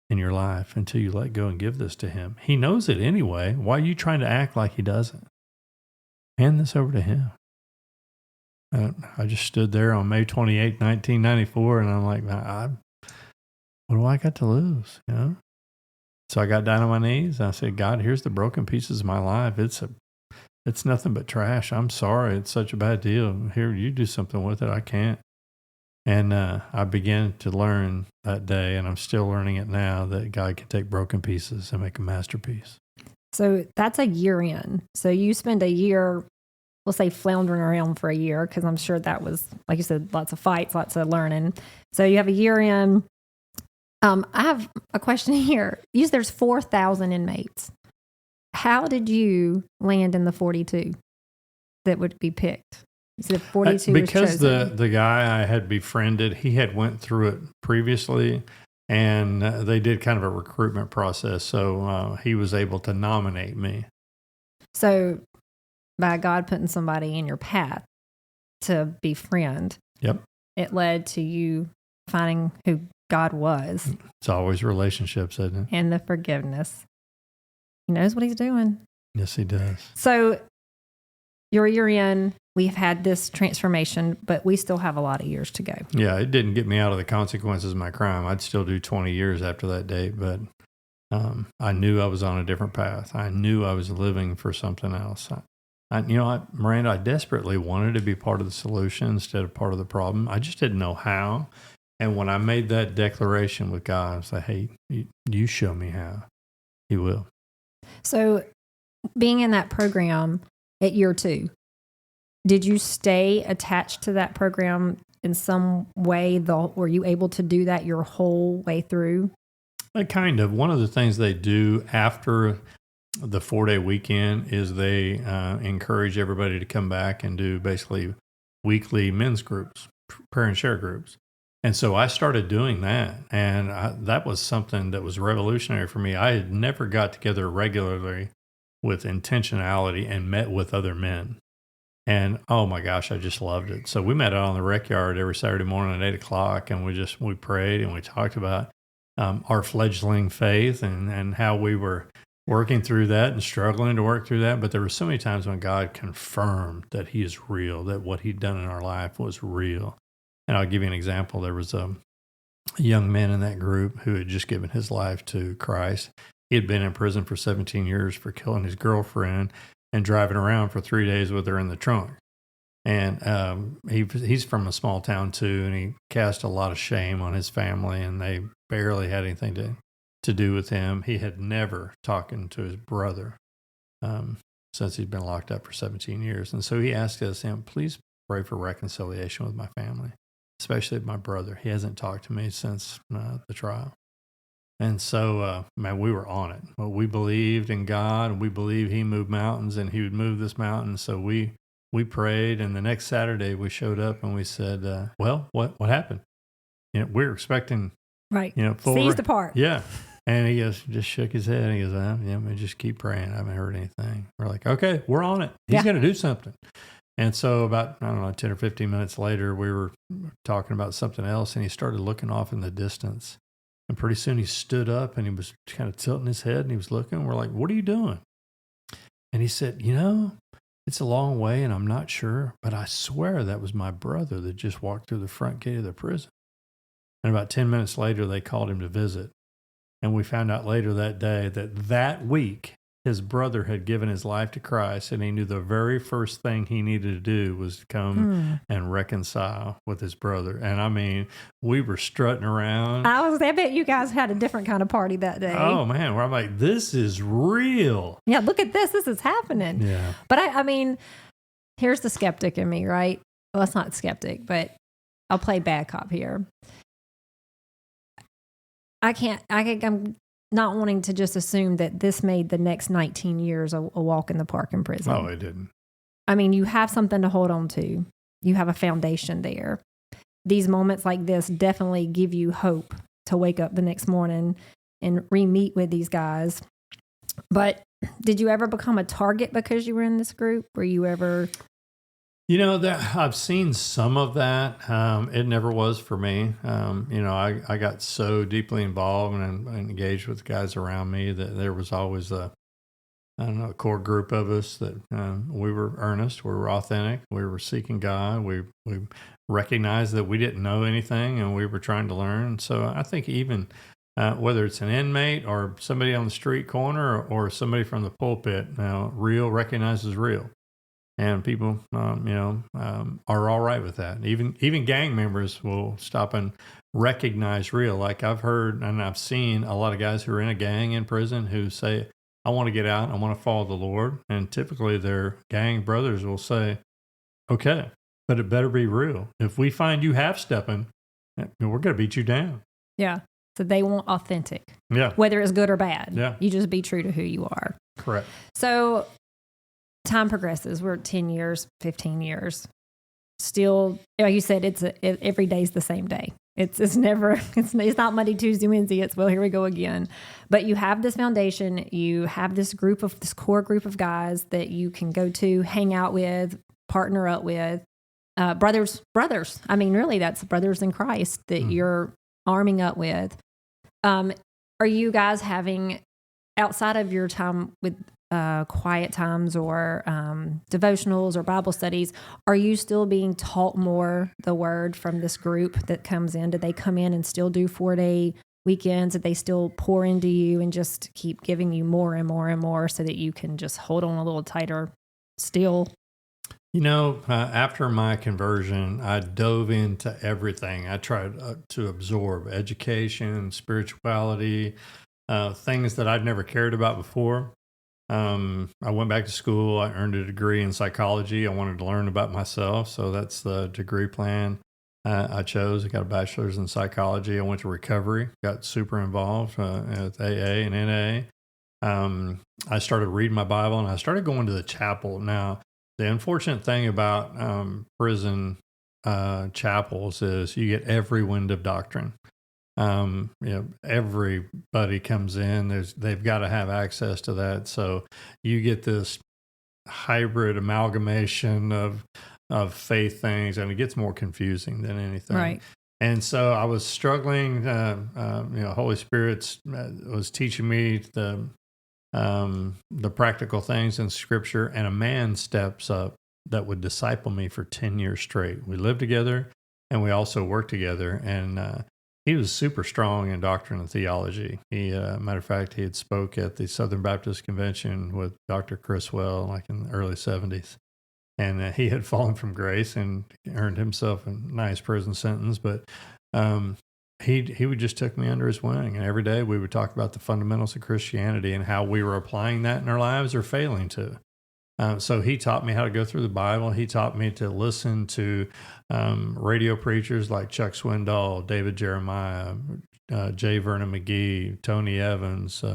B: in your life until you let go and give this to him. He knows it anyway. Why are you trying to act like he doesn't? Hand this over to him. I just stood there on May 28, 1994, and I'm like, what do I got to lose? So I got down on my knees, and I said, God, here's the broken pieces of my life. It's nothing but trash. I'm sorry. It's such a bad deal. Here, you do something with it. I can't. And I began to learn that day, and I'm still learning it now, that God can take broken pieces and make a masterpiece.
A: So that's a year in. So you spend a year, we'll say floundering around for a year, because I'm sure that was, like you said, lots of fights, lots of learning. So you have a year in. I have a question here. There's 4,000 inmates. How did you land in the 42 that would be picked? You said 42
B: because
A: was chosen.
B: the guy I had befriended, he had went through it previously, and they did kind of a recruitment process. So he was able to nominate me.
A: So by God putting somebody in your path to befriend,
B: yep,
A: it led to you finding who God was.
B: It's always relationships, isn't it?
A: And the forgiveness. He knows what he's doing.
B: Yes, he does.
A: So you're a year in. We've had this transformation, but we still have a lot of years to go.
B: Yeah, it didn't get me out of the consequences of my crime. I'd still do 20 years after that date, but I knew I was on a different path. I knew I was living for something else. Miranda, I desperately wanted to be part of the solution instead of part of the problem. I just didn't know how. And when I made that declaration with God, I was like, hey, you show me how. He will.
A: So being in that program at year 2, did you stay attached to that program in some way? Were you able to do that your whole way through?
B: Kind of. One of the things they do after the 4-day weekend is they encourage everybody to come back and do basically weekly men's groups, prayer and share groups. And so I started doing that. And that was something that was revolutionary for me. I had never got together regularly with intentionality and met with other men. And oh my gosh, I just loved it. So we met out on the rec yard every Saturday morning at 8:00, and we prayed and we talked about our fledgling faith and how we were working through that and struggling to work through that. But there were so many times when God confirmed that he is real, that what he'd done in our life was real. And I'll give you an example. There was a young man in that group who had just given his life to Christ. He had been in prison for 17 years for killing his girlfriend and driving around for 3 days with her in the trunk. And he's from a small town too, and he cast a lot of shame on his family, and they barely had anything to do with him. He had never talked to his brother since he'd been locked up for 17 years. And so he asked us, please pray for reconciliation with my family, especially my brother. He hasn't talked to me since the trial. And so, we were on it. Well, we believed in God, and we believed he moved mountains, and he would move this mountain. So we prayed, and the next Saturday we showed up and we said, well, what happened? We were expecting,
A: right?
B: Full
A: Seize the part.
B: Yeah. And he just shook his head. And he goes, we just keep praying. I haven't heard anything. We're like, okay, we're on it. He's going to do something. And so about, 10 or 15 minutes later, we were talking about something else, and he started looking off in the distance. And pretty soon he stood up and he was kind of tilting his head and he was looking. We're like, what are you doing? And he said, it's a long way and I'm not sure, but I swear that was my brother that just walked through the front gate of the prison. And about 10 minutes later, they called him to visit. And we found out later that day that week, his brother had given his life to Christ, and he knew the very first thing he needed to do was to come and reconcile with his brother. And we were strutting around.
A: I bet you guys had a different kind of party that day.
B: Oh man, where I'm like, this is real.
A: Yeah, look at this. This is happening.
B: Yeah.
A: But here's the skeptic in me, right? Well, it's not skeptic, but I'll play bad cop here. I'm not wanting to just assume that this made the next 19 years a walk in the park in prison.
B: Oh, it didn't.
A: You have something to hold on to. You have a foundation there. These moments like this definitely give you hope to wake up the next morning and re-meet with these guys. But did you ever become a target because you were in this group? Were you ever...
B: I've seen some of that. It never was for me. I got so deeply involved and engaged with the guys around me that there was always a core group of us that we were earnest, we were authentic, we were seeking God, we recognized that we didn't know anything and we were trying to learn. So I think even whether it's an inmate or somebody on the street corner or somebody from the pulpit, real recognizes real. And people, are all right with that. Even gang members will stop and recognize real. Like I've heard and I've seen a lot of guys who are in a gang in prison who say, I want to get out. I want to follow the Lord. And typically their gang brothers will say, okay, but it better be real. If we find you half-stepping, we're going to beat you down.
A: Yeah. So they want authentic.
B: Yeah.
A: Whether it's good or bad.
B: Yeah.
A: You just be true to who you are.
B: Correct.
A: So time progresses. We're at 10 years, 15 years. Still, like you said, every day's the same day. It's not Monday, Tuesday, Wednesday. It's, well, here we go again. But you have this foundation. You have this core group of guys that you can go to, hang out with, partner up with. Brothers. Really, that's brothers in Christ that you're arming up with. Are you guys having, outside of your time with quiet times or devotionals or Bible studies, are you still being taught more the word from this group that comes in? Do they come in and still do 4-day weekends? Did they still pour into you and just keep giving you more and more and more so that you can just hold on a little tighter still?
B: After my conversion, I dove into everything. I tried to absorb education, spirituality, things that I'd never cared about before. I went back to school. I earned a degree in psychology. I wanted to learn about myself. So that's the degree plan I chose. I got a bachelor's in psychology. I went to recovery, got super involved with AA and NA. I started reading my Bible and I started going to the chapel. Now, the unfortunate thing about prison chapels is you get every wind of doctrine. Everybody comes in. They've got to have access to that. So you get this hybrid amalgamation of faith things, and it gets more confusing than anything.
A: Right.
B: And so I was struggling. Holy Spirit was teaching me the practical things in Scripture, and a man steps up that would disciple me for 10 years straight. We lived together, and we also worked together, and he was super strong in doctrine and theology. Matter of fact, he had spoke at the Southern Baptist Convention with Dr. Criswell, like in the early 70s. And he had fallen from grace and earned himself a nice prison sentence. But he would just took me under his wing. And every day we would talk about the fundamentals of Christianity and how we were applying that in our lives or failing to. So he taught me how to go through the Bible. He taught me to listen to radio preachers like Chuck Swindoll, David Jeremiah, J. Vernon McGee, Tony Evans,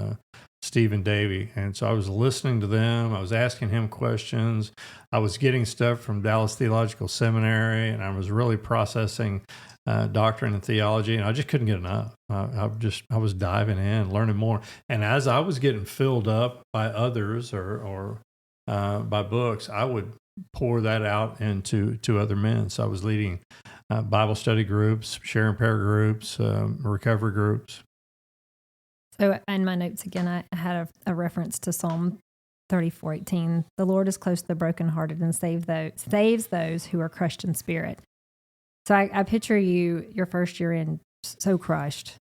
B: Stephen Davey. And so I was listening to them. I was asking him questions. I was getting stuff from Dallas Theological Seminary, and I was really processing doctrine and theology, and I just couldn't get enough. I was diving in, learning more. And as I was getting filled up by others or by books, I would pour that out into other men. So I was leading Bible study groups, sharing prayer groups, recovery groups.
A: So in my notes again, I had a reference to Psalm 34:18. The Lord is close to the brokenhearted and saves those who are crushed in spirit. So I picture your first year in so crushed.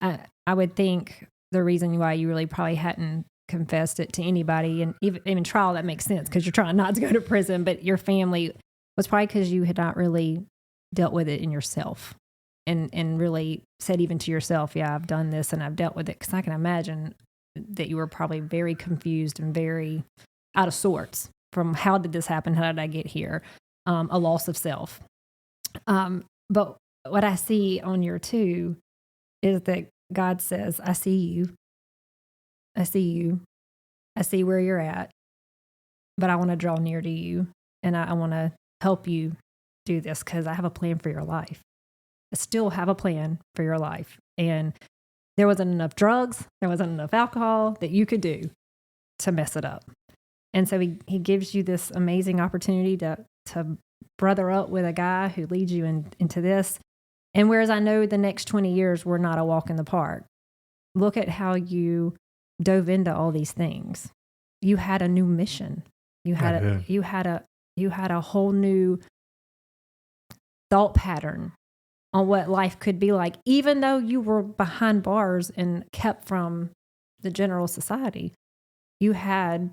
A: I would think the reason why you really probably hadn't confessed it to anybody, and even trial, that makes sense because you're trying not to go to prison, but your family was probably because you had not really dealt with it in yourself and really said even to yourself, yeah, I've done this and I've dealt with it. Because I can imagine that you were probably very confused and very out of sorts from how did this happen? How did I get here? A loss of self. But what I see on your 2 is that God says, I see you. I see you. I see where you're at, but I want to draw near to you, and I want to help you do this because I have a plan for your life. I still have a plan for your life. And there wasn't enough drugs, there wasn't enough alcohol that you could do to mess it up. And so he gives you this amazing opportunity to brother up with a guy who leads you into this. And whereas I know the next 20 years were not a walk in the park, look at how you dove into all these things. You had a new mission. You had a whole new thought pattern on what life could be like, even though you were behind bars and kept from the general society. You had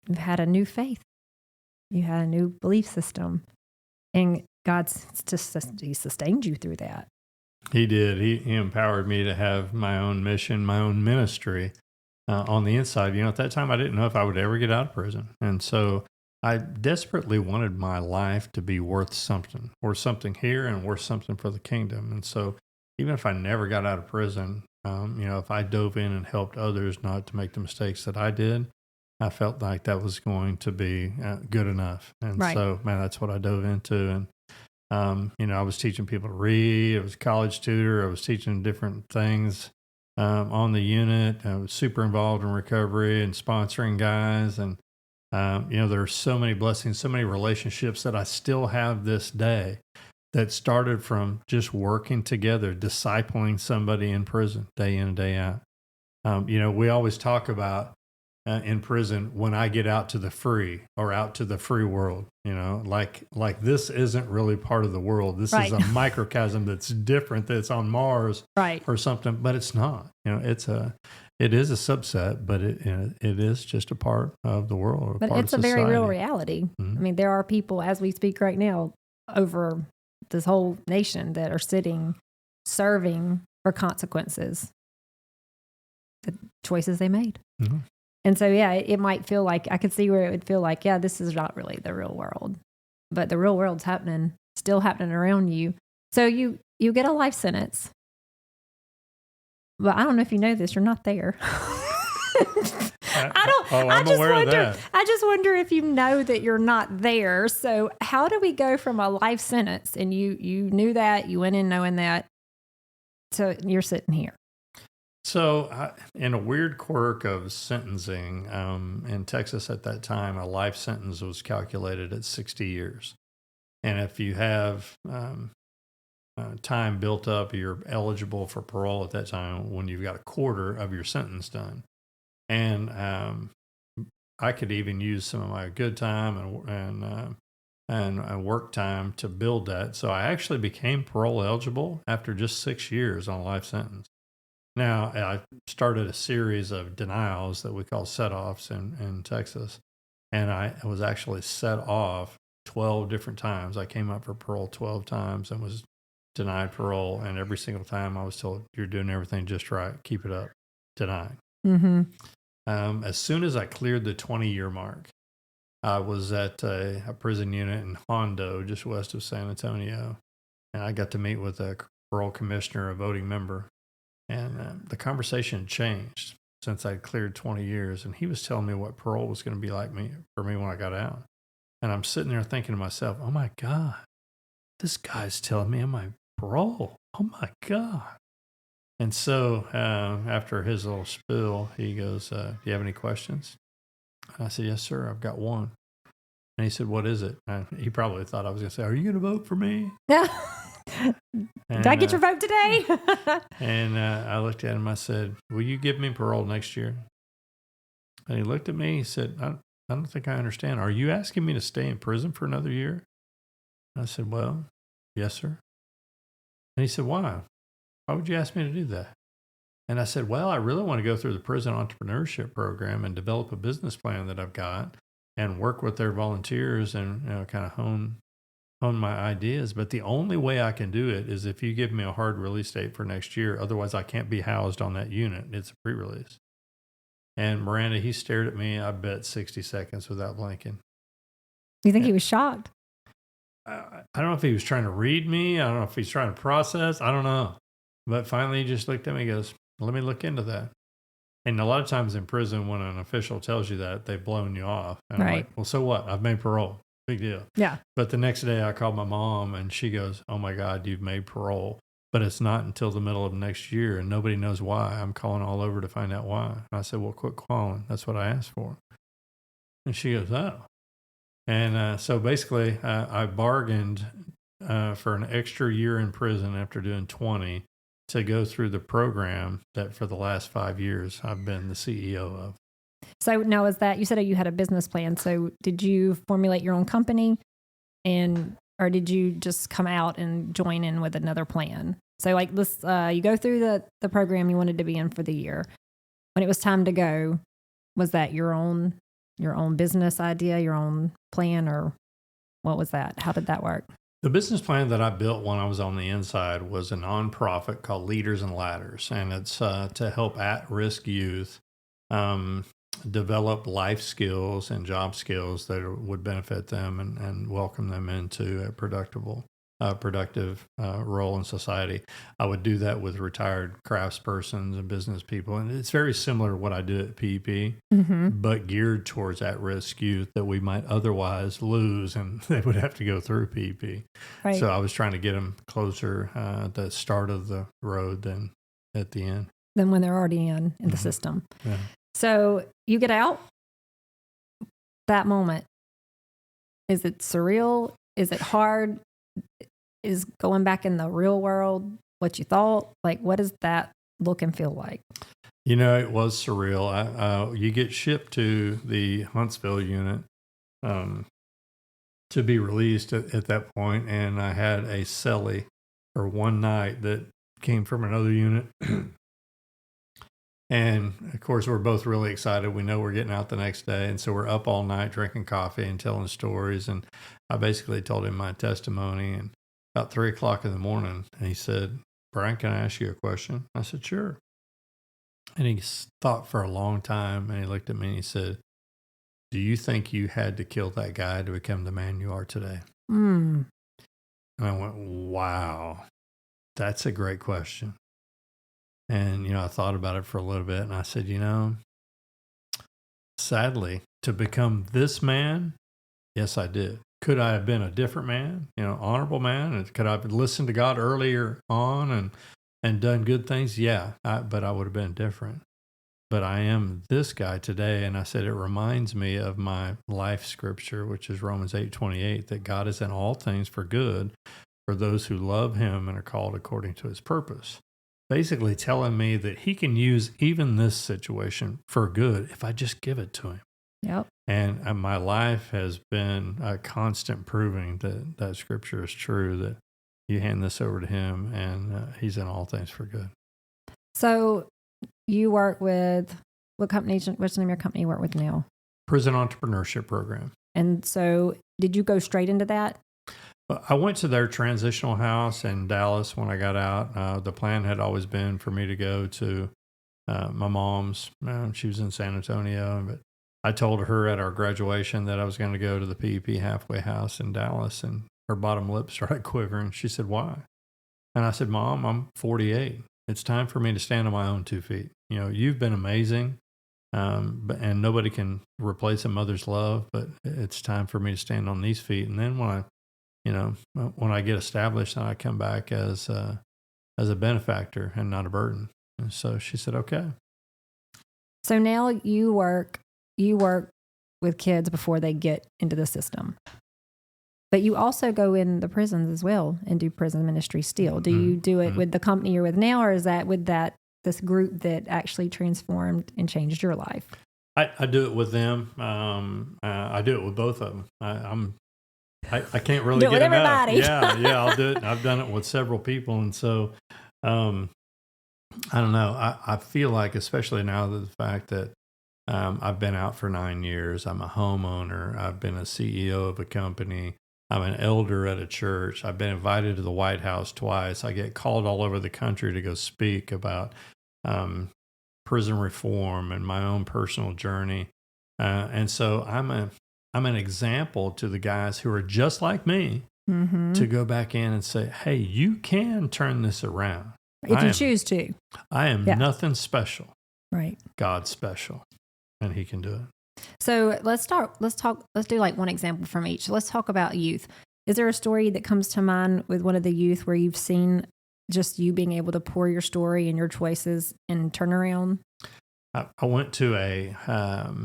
A: a new faith. You had a new belief system, and He sustained you through that.
B: He did. He empowered me to have my own mission, my own ministry on the inside. At that time, I didn't know if I would ever get out of prison. And so I desperately wanted my life to be worth something here and worth something for the kingdom. And so even if I never got out of prison, if I dove in and helped others not to make the mistakes that I did, I felt like that was going to be good enough. And
A: right.
B: So, man, that's what I dove into. And I was teaching people to read. I was a college tutor. I was teaching different things on the unit. I was super involved in recovery and sponsoring guys. And, there are so many blessings, so many relationships that I still have this day that started from just working together, discipling somebody in prison day in and day out. We always talk about in prison when I get out to the free or out to the free world, like this isn't really part of the world. This
A: right.
B: is a microcosm that's different, that's on Mars
A: right.
B: or something, but it's not. It's It is a subset, but it is just a part of the world.
A: But
B: part
A: it's
B: of
A: a very real
B: society.
A: reality.
B: Mhm.
A: I mean, there are people as we speak right now over this whole nation that are sitting, serving for consequences, the choices they made.
B: Mhm.
A: And so, yeah, it might feel like, I could see where it would feel like, yeah, this is not really the real world, but the real world's still happening around you. So you get a life sentence, but I don't know if you know this, you're not there.
B: I'm aware of that.
A: I just wonder if you know that you're not there. So how do we go from a life sentence, and you knew that, you went in knowing that, so you're sitting here?
B: So, in a weird quirk of sentencing, in Texas at that time, a life sentence was calculated at 60 years. And if you have time built up, you're eligible for parole at that time when you've got a quarter of your sentence done. And I could even use some of my good time and work time to build that. So I actually became parole eligible after just 6 years on a life sentence. Now, I started a series of denials that we call set-offs in Texas, and I was actually set off 12 different times. I came up for parole 12 times and was denied parole, and every single time I was told, you're doing everything just right, keep it up, denied.
A: Mm-hmm.
B: As soon as I cleared the 20-year mark, I was at a prison unit in Hondo, just west of San Antonio, and I got to meet with a parole commissioner, a voting member. And the conversation changed since I'd cleared 20 years. And he was telling me what parole was going to be like for me when I got out. And I'm sitting there thinking to myself, oh my God, this guy's telling me I'm my parole. Oh my God. And so after his little spill, he goes, do you have any questions? And I said, yes, sir. I've got one. And he said, what is it? And he probably thought I was going to say, are you going to vote for me?
A: Yeah.
B: And,
A: Did I get your vote today?
B: And I looked at him. I said, will you give me parole next year? And he looked at me. He said, I don't think I understand. Are you asking me to stay in prison for another year? I said, well, yes, sir. And he said, why? Why would you ask me to do that? And I said, well, I really want to go through the prison entrepreneurship program and develop a business plan that I've got and work with their volunteers and kind of hone my ideas. But the only way I can do it is if you give me a hard release date for next year. Otherwise, I can't be housed on that unit. It's a pre-release. And Miranda, he stared at me, I bet 60 seconds without blinking.
A: You think he was shocked?
B: I don't know if he was trying to read me. I don't know if he's trying to process. I don't know. But finally, he just looked at me and goes, let me look into that. And a lot of times in prison, when an official tells you that, they've blown you off. And
A: Right.
B: I'm like, well, so what? I've made parole. Big deal.
A: Yeah.
B: But the next day I called my mom and she goes, oh my God, you've made parole. But it's not until the middle of next year and nobody knows why. I'm calling all over to find out why. And I said, well, quit calling. That's what I asked for. And she goes, oh. And so basically I bargained for an extra year in prison after doing 20 to go through the program that for the last 5 years I've been the CEO of.
A: So now you said you had a business plan. So did you formulate your own company or did you just come out and join in with another plan? So like this, you go through the program you wanted to be in for the year. When it was time to go, was that your own business idea, your own plan, or what was that? How did that work?
B: The business plan that I built when I was on the inside was a nonprofit called Leaders and Ladders, and it's to help at-risk youth develop life skills and job skills that would benefit them and welcome them into a productive role in society. I would do that with retired craftspersons and business people, and it's very similar to what I did at PEP, but geared towards at-risk youth that we might otherwise lose, and they would have to go through PEP.
A: Right.
B: So I was trying to get them closer at the start of the road than at the end.
A: Than when they're already in the system.
B: Yeah.
A: So you get out, that moment, is it surreal? Is it hard? Is going back in the real world what you thought? Like, what does that look and feel like?
B: It was surreal. You get shipped to the Huntsville unit to be released at that point, and I had a cellie for one night that came from another unit. And of course, we're both really excited. We know we're getting out the next day. And so we're up all night drinking coffee and telling stories. And I basically told him my testimony. And about 3:00 in the morning, and he said, "Brian, can I ask you a question?" I said, "Sure." And he thought for a long time. And he looked at me and he said, "Do you think you had to kill that guy to become the man you are today?"
A: Mm.
B: And I went, "Wow, that's a great question." And, I thought about it for a little bit and I said, sadly, to become this man, yes, I did. Could I have been a different man, honorable man? And could I have listened to God earlier on and done good things? Yeah, but I would have been different. But I am this guy today. And I said, it reminds me of my life scripture, which is Romans 8:28, that God is in all things for good for those who love him and are called according to his purpose. Basically telling me that he can use even this situation for good if I just give it to him.
A: Yep.
B: And my life has been a constant proving that scripture is true, that you hand this over to him and he's in all things for good.
A: So you work with, what company, what's the name of your company you work with now?
B: Prison Entrepreneurship Program.
A: And so did you go straight into that?
B: I went to their transitional house in Dallas when I got out. The plan had always been for me to go to my mom's. She was in San Antonio, but I told her at our graduation that I was going to go to the PEP halfway house in Dallas, and her bottom lip started quivering. She said, "Why?" And I said, "Mom, I'm 48. It's time for me to stand on my own 2 feet. You've been amazing, and nobody can replace a mother's love, but it's time for me to stand on these feet. And then when I get established, I come back as a benefactor and not a burden." And so she said, "Okay."
A: So now you work with kids before they get into the system, but you also go in the prisons as well and do prison ministry still. Do you do it with the company you're with now, or is that with this group that actually transformed and changed your life?
B: I do it with them. I do it with both of them. I can't really get enough.
A: Everybody.
B: Yeah, I'll do it. I've done it with several people. And so, I don't know. I feel like, especially now that the fact that I've been out for 9 years, I'm a homeowner, I've been a CEO of a company, I'm an elder at a church, I've been invited to the White House twice, I get called all over the country to go speak about prison reform and my own personal journey. And so I'm an example to the guys who are just like me to go back in and say, "Hey, you can turn this around.
A: If you choose to.
B: I am nothing special.
A: Right.
B: God's special, and he can do it."
A: So let's do like one example from each. Let's talk about youth. Is there a story that comes to mind with one of the youth where you've seen just you being able to pour your story and your choices and turn around?
B: I went to a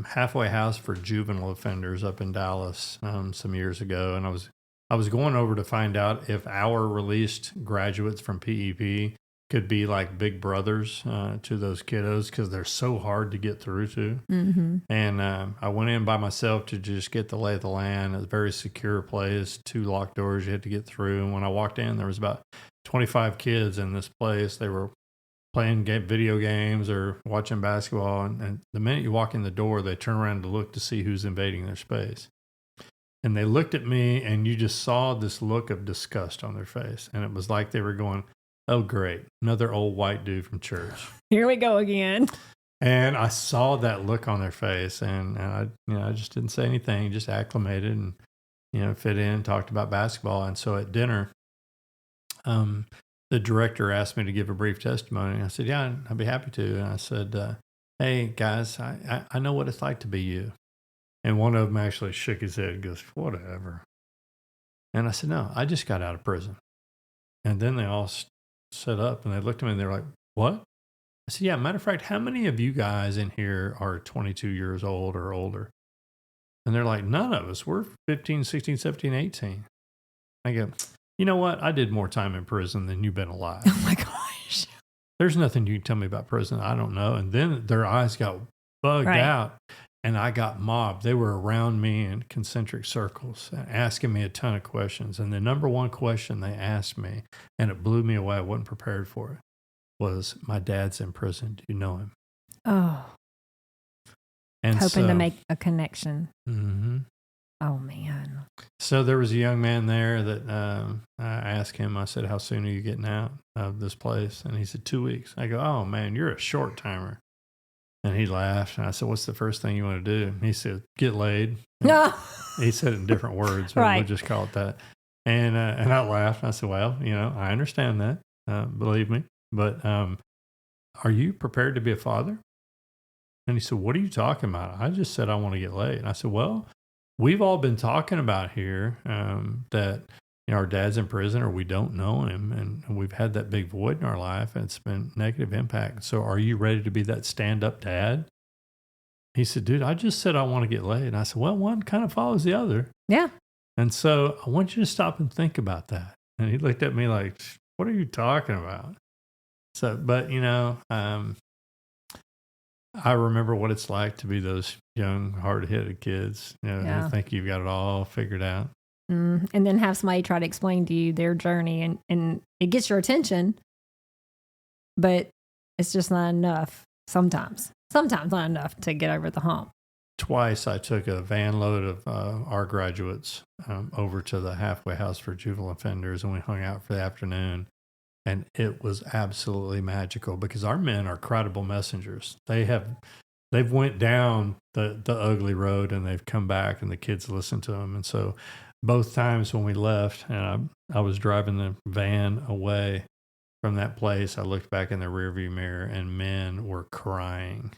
B: halfway house for juvenile offenders up in Dallas some years ago, and I was going over to find out if our released graduates from PEP could be like big brothers to those kiddos, because they're so hard to get through to. Mm-hmm. And I went in by myself to just get the lay of the land. It was a very secure place, 2 locked doors you had to get through. And when I walked in, there was about 25 kids in this place. They were playing video games or watching basketball. And the minute you walk in the door, they turn around to look to see who's invading their space. And they looked at me, and you just saw this look of disgust on their face. And it was like they were going, "Oh, great, another old white dude from church.
A: Here we go again."
B: And I saw that look on their face, and I just didn't say anything, just acclimated and, fit in, talked about basketball. And so at dinner, the director asked me to give a brief testimony. And I said, "Yeah, I'd be happy to." And I said, "Hey, guys, I know what it's like to be you." And one of them actually shook his head and goes, "Whatever." And I said, "No, I just got out of prison." And then they all set up and they looked at me and they're like, "What?" I said, "Yeah, matter of fact, how many of you guys in here are 22 years old or older?" And they're like, "None of us. We're 15, 16, 17, 18. I go, "You know what? I did more time in prison than you've been alive."
A: Oh my gosh.
B: There's nothing you can tell me about prison I don't know. And then their eyes got bugged out, and I got mobbed. They were around me in concentric circles, asking me a ton of questions. And the number one question they asked me, and it blew me away, I wasn't prepared for it, was, "My dad's in prison. Do you know him?"
A: Oh,
B: And
A: hoping to make a connection.
B: Mm-hmm.
A: Oh, man.
B: So there was a young man there that I asked him, I said, how soon are you getting out of this place? And he said, 2 weeks. I go, oh, man, you're a short timer. And he laughed. And I said, what's the first thing you want to do? And he said, get laid.
A: No.
B: He said it in different words, but we'll just call it that. And I laughed. I said, well, I understand that. Believe me. But are you prepared to be a father? And he said, what are you talking about? I just said I want to get laid. And I said, well, we've all been talking about here that our dad's in prison or we don't know him, and we've had that big void in our life, and it's been negative impact. So are you ready to be that stand-up dad? He said, dude, I just said I want to get laid. And I said, well, one kind of follows the other.
A: Yeah.
B: And so I want you to stop and think about that. And he looked at me like, what are you talking about? So, but, I remember what it's like to be those young, hard-headed kids, who think you've got it all figured out.
A: And then have somebody try to explain to you their journey, and it gets your attention, but it's just not enough sometimes. Sometimes not enough to get over the hump.
B: Twice I took a van load of our graduates over to the halfway house for juvenile offenders, and we hung out for the afternoon. And it was absolutely magical because our men are credible messengers. They've went down the ugly road and they've come back, and the kids listen to them. And so both times when we left, and I was driving the van away from that place, I looked back in the rearview mirror and men were crying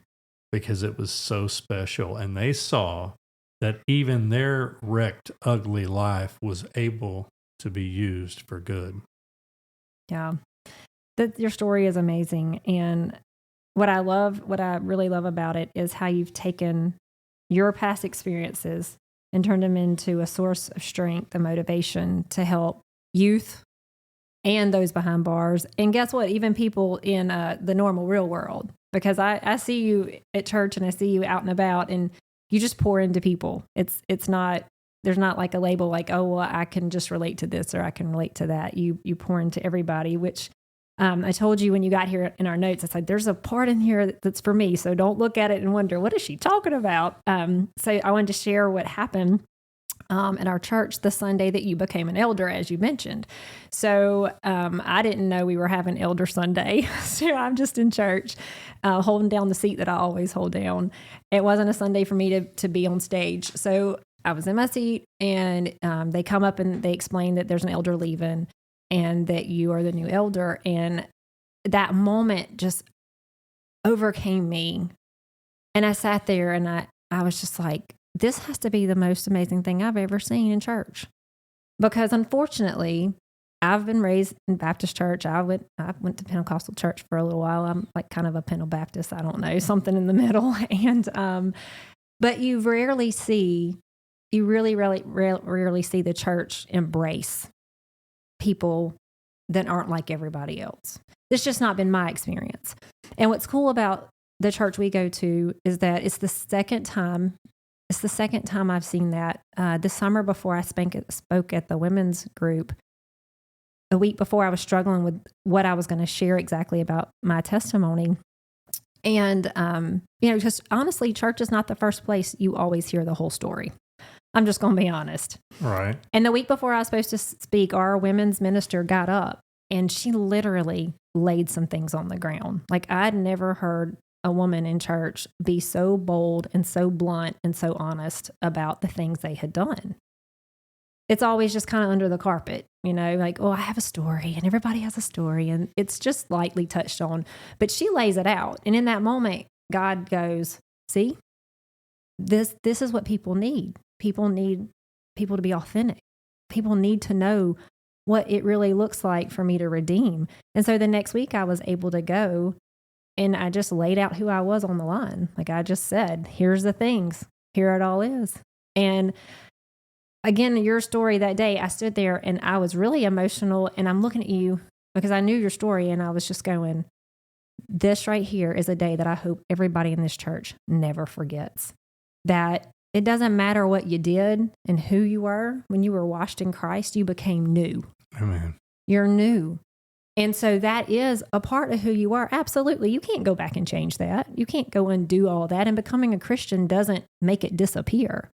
B: because it was so special. And they saw that even their wrecked, ugly life was able to be used for good.
A: Yeah. Your story is amazing. And what I really love about it is how you've taken your past experiences and turned them into a source of strength and motivation to help youth and those behind bars. And guess what? Even people in the normal real world, because I see you at church and I see you out and about, and you just pour into people. It's not, there's not like a label like, oh, well, I can just relate to this or I can relate to that. You pour into everybody, which I told you when you got here in our notes, I said, there's a part in here that's for me. So don't look at it and wonder, what is she talking about? So I wanted to share what happened at our church the Sunday that you became an elder, as you mentioned. So I didn't know we were having Elder Sunday. So I'm just in church holding down the seat that I always hold down. It wasn't a Sunday for me to be on stage. So I was in my seat, and they come up and they explain that there's an elder leaving and that you are the new elder. And that moment just overcame me. And I sat there and I was just like, this has to be the most amazing thing I've ever seen in church. Because unfortunately, I've been raised in Baptist church. I went to Pentecostal church for a little while. I'm like kind of a Pentecostal Baptist. I don't know, something in the middle. And but you rarely see the church embrace people that aren't like everybody else. It's just not been my experience. And what's cool about the church we go to is that it's the second time I've seen that. This summer, before I spoke at the women's group, a week before, I was struggling with what I was going to share exactly about my testimony. And, because honestly, church is not the first place you always hear the whole story. I'm just going to be honest.
B: Right.
A: And the week before I was supposed to speak, our women's minister got up and she literally laid some things on the ground. Like, I'd never heard a woman in church be so bold and so blunt and so honest about the things they had done. It's always just kind of under the carpet, like, oh, I have a story, and everybody has a story, and it's just lightly touched on. But she lays it out. And in that moment, God goes, see, this is what people need. People need people to be authentic. People need to know what it really looks like for me to redeem. And so the next week I was able to go, and I just laid out who I was on the line. Like, I just said, here's the things, here it all is. And again, your story that day, I stood there and I was really emotional, and I'm looking at you because I knew your story, and I was just going, this right here is a day that I hope everybody in this church never forgets. That it doesn't matter what you did and who you were. When you were washed in Christ, you became new.
B: Amen.
A: You're new. And so that is a part of who you are. Absolutely. You can't go back and change that. You can't go and do all that. And becoming a Christian doesn't make it disappear.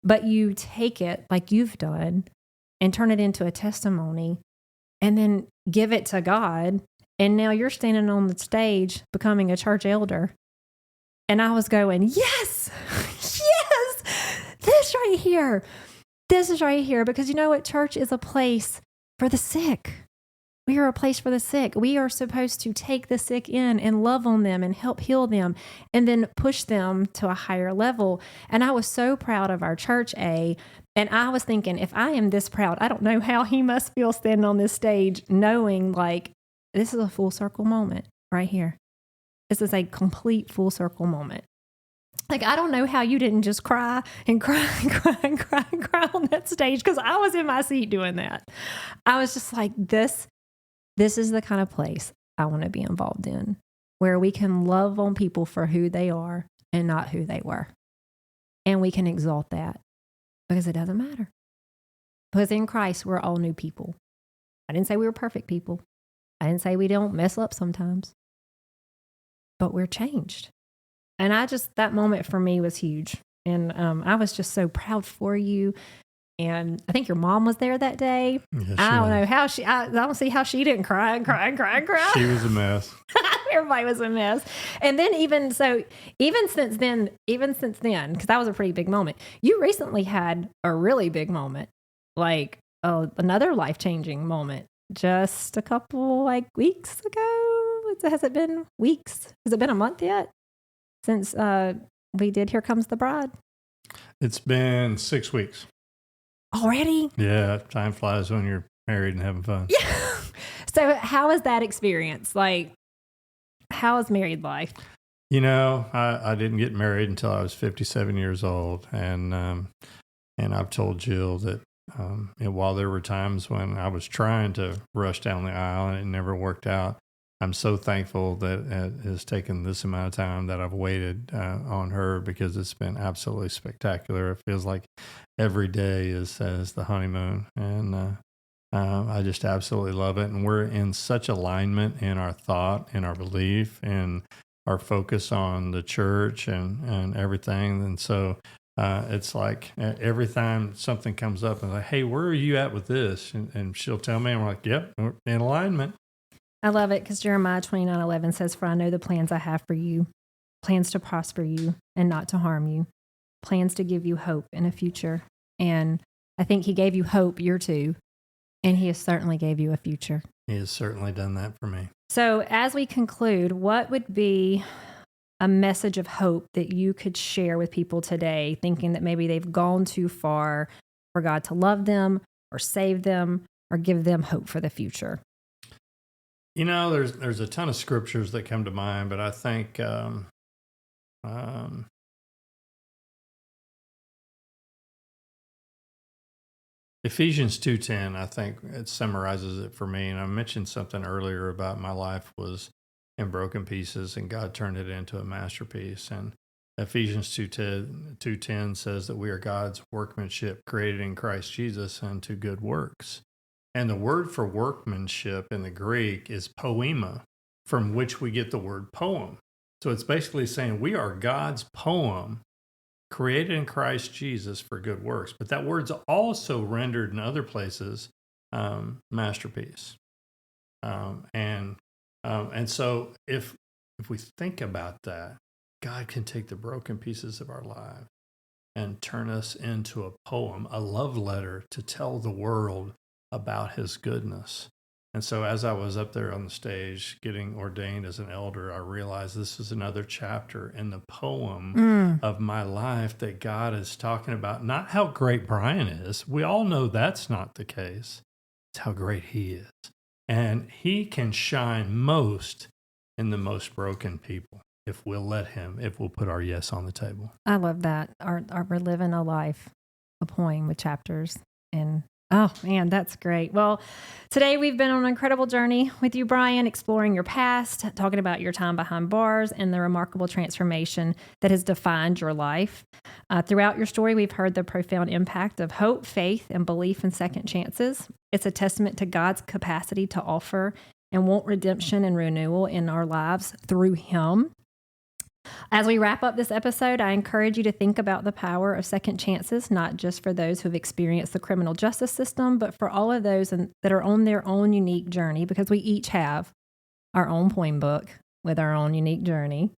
A: But you take it like you've done and turn it into a testimony and then give it to God. And now you're standing on the stage becoming a church elder. And I was going, yes, yes, this right here. This is right here. Because you know what? Church is a place for the sick. We are a place for the sick. We are supposed to take the sick in and love on them and help heal them and then push them to a higher level. And I was so proud of our church, and I was thinking, if I am this proud, I don't know how he must feel standing on this stage knowing like this is a full circle moment right here. This is a complete full circle moment. Like, I don't know how you didn't just cry and cry and cry and cry and cry on that stage, because I was in my seat doing that. I was just like, this is the kind of place I want to be involved in, where we can love on people for who they are and not who they were. And we can exalt that because it doesn't matter. Because in Christ, we're all new people. I didn't say we were perfect people. I didn't say we don't mess up sometimes. But we're changed. And that moment for me was huge. And I was just so proud for you. And I think your mom was there that day.
B: Yes,
A: I don't know how I don't see how she didn't cry and cry and cry and cry.
B: She was a mess.
A: Everybody was a mess. And then even since then, because that was a pretty big moment, you recently had a really big moment, like another life-changing moment just a couple weeks ago. Has it been weeks? Has it been a month yet since we did Here Comes the Bride?
B: It's been 6 weeks.
A: Already?
B: Yeah, time flies when you're married and having fun.
A: Yeah. So how was that experience? Like, how is married life?
B: You know, I didn't get married until I was 57 years old. And I've told Jill that while there were times when I was trying to rush down the aisle and it never worked out, I'm so thankful that it has taken this amount of time that I've waited on her, because it's been absolutely spectacular. It feels like every day is the honeymoon, and I just absolutely love it. And we're in such alignment in our thought, in our belief, and our focus on the church and everything. And so it's like every time something comes up, I'm like, hey, where are you at with this? And she'll tell me, and we're like, yep, we're in alignment.
A: I love it because Jeremiah 29:11 says, "For I know the plans I have for you, plans to prosper you and not to harm you, plans to give you hope in a future." And I think he gave you hope year 2, and he has certainly gave you a future.
B: He has certainly done that for me.
A: So as we conclude, what would be a message of hope that you could share with people today, thinking that maybe they've gone too far for God to love them or save them or give them hope for the future?
B: You know, there's a ton of scriptures that come to mind, but I think Ephesians 2:10, I think it summarizes it for me. And I mentioned something earlier about my life was in broken pieces, and God turned it into a masterpiece. And Ephesians 2:10 says that we are God's workmanship, created in Christ Jesus unto good works. And the word for workmanship in the Greek is poema, from which we get the word poem. So it's basically saying we are God's poem, created in Christ Jesus for good works. But that word's also rendered in other places masterpiece. And so if we think about that, God can take the broken pieces of our life and turn us into a poem, a love letter to tell the world about his goodness. And so as I was up there on the stage getting ordained as an elder, I realized this is another chapter in the poem of my life that God is talking about. Not how great Brian is. We all know that's not the case. It's how great he is. And he can shine most in the most broken people if we'll let him, if we'll put our yes on the table.
A: I love that. We're living a life, a poem with chapters, and Oh, man, that's great. Well, today we've been on an incredible journey with you, Brian, exploring your past, talking about your time behind bars and the remarkable transformation that has defined your life. Throughout your story, we've heard the profound impact of hope, faith, and belief in second chances. It's a testament to God's capacity to offer and want redemption and renewal in our lives through Him. As we wrap up this episode, I encourage you to think about the power of second chances, not just for those who have experienced the criminal justice system, but for all of those that are on their own unique journey, because we each have our own poem book with our own unique journey.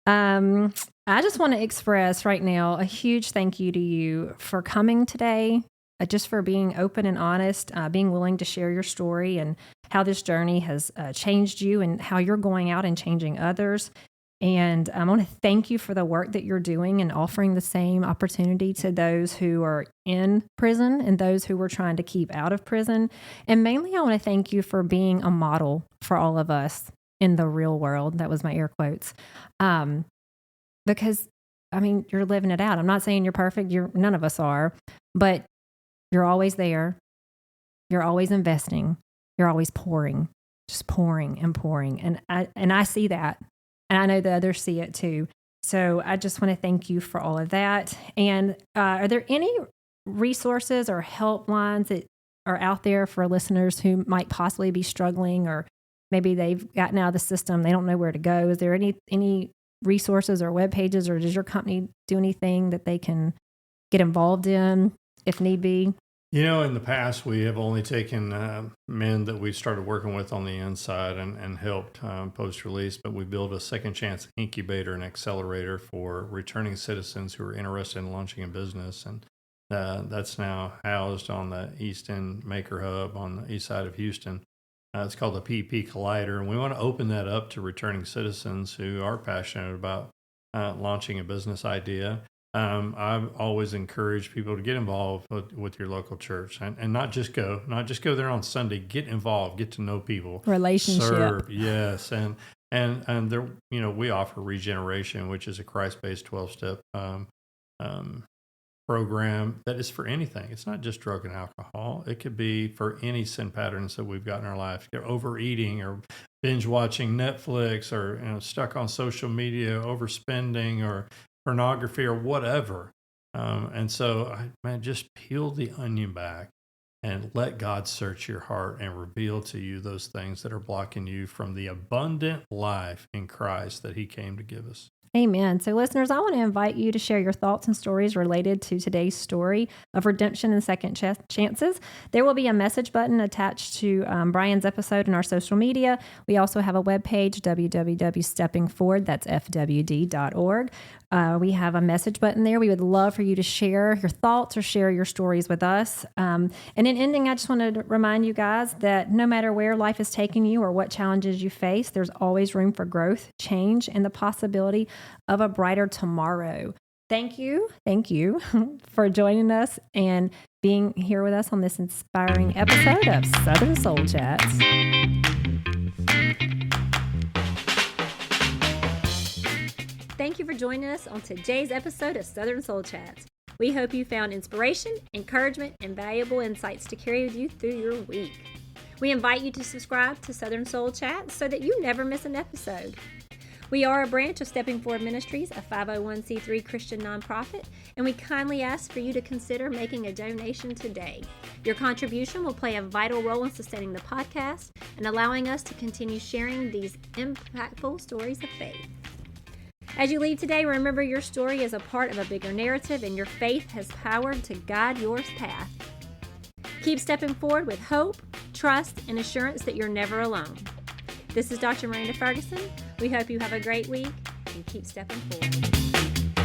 A: I just want to express right now a huge thank you to you for coming today, just for being open and honest, being willing to share your story and how this journey has changed you and how you're going out and changing others. And I want to thank you for the work that you're doing and offering the same opportunity to those who are in prison and those who we're trying to keep out of prison. And mainly, I want to thank you for being a model for all of us in the real world. That was my air quotes. Because, I mean, you're living it out. I'm not saying you're perfect. None of us are. But you're always there. You're always investing. You're always pouring, just pouring and pouring. And I see that. And I know the others see it too. So I just want to thank you for all of that. And are there any resources or helplines that are out there for listeners who might possibly be struggling, or maybe they've gotten out of the system, they don't know where to go? Is there any resources or web pages, or does your company do anything that they can get involved in if need be?
B: In the past, we have only taken men that we started working with on the inside and helped post-release, but we built a second chance incubator and accelerator for returning citizens who are interested in launching a business. And that's now housed on the East End Maker Hub on the east side of Houston. It's called the PP Collider, and we want to open that up to returning citizens who are passionate about launching a business idea. I've always encouraged people to get involved with your local church and not just go there on Sunday. Get involved, get to know people,
A: relationship,
B: serve, yes, and there, we offer Regeneration, which is a Christ-based 12-step program that is for anything. It's not just drug and alcohol. It could be for any sin patterns that we've got in our life. You're overeating or binge watching Netflix, or stuck on social media, overspending, or pornography, or whatever. And so, just peel the onion back and let God search your heart and reveal to you those things that are blocking you from the abundant life in Christ that He came to give us.
A: Amen. So listeners, I want to invite you to share your thoughts and stories related to today's story of redemption and second chances. There will be a message button attached to Brian's episode in our social media. We also have a webpage, www.steppingforward, that's fwd.org. We have a message button there. We would love for you to share your thoughts or share your stories with us. And in ending, I just wanted to remind you guys that no matter where life is taking you or what challenges you face, there's always room for growth, change, and the possibility of a brighter tomorrow. Thank you for joining us and being here with us on this inspiring episode of Southern Soul Chats. Thank you for joining us on today's episode of Southern Soul Chats. We hope you found inspiration, encouragement, and valuable insights to carry with you through your week. We invite you to subscribe to Southern Soul Chats so that you never miss an episode. We are a branch of Stepping Forward Ministries, a 501c3 Christian nonprofit, and we kindly ask for you to consider making a donation today. Your contribution will play a vital role in sustaining the podcast and allowing us to continue sharing these impactful stories of faith. As you leave today, remember your story is a part of a bigger narrative, and your faith has power to guide your path. Keep stepping forward with hope, trust, and assurance that you're never alone. This is Dr. Miranda Ferguson. We hope you have a great week and keep stepping forward.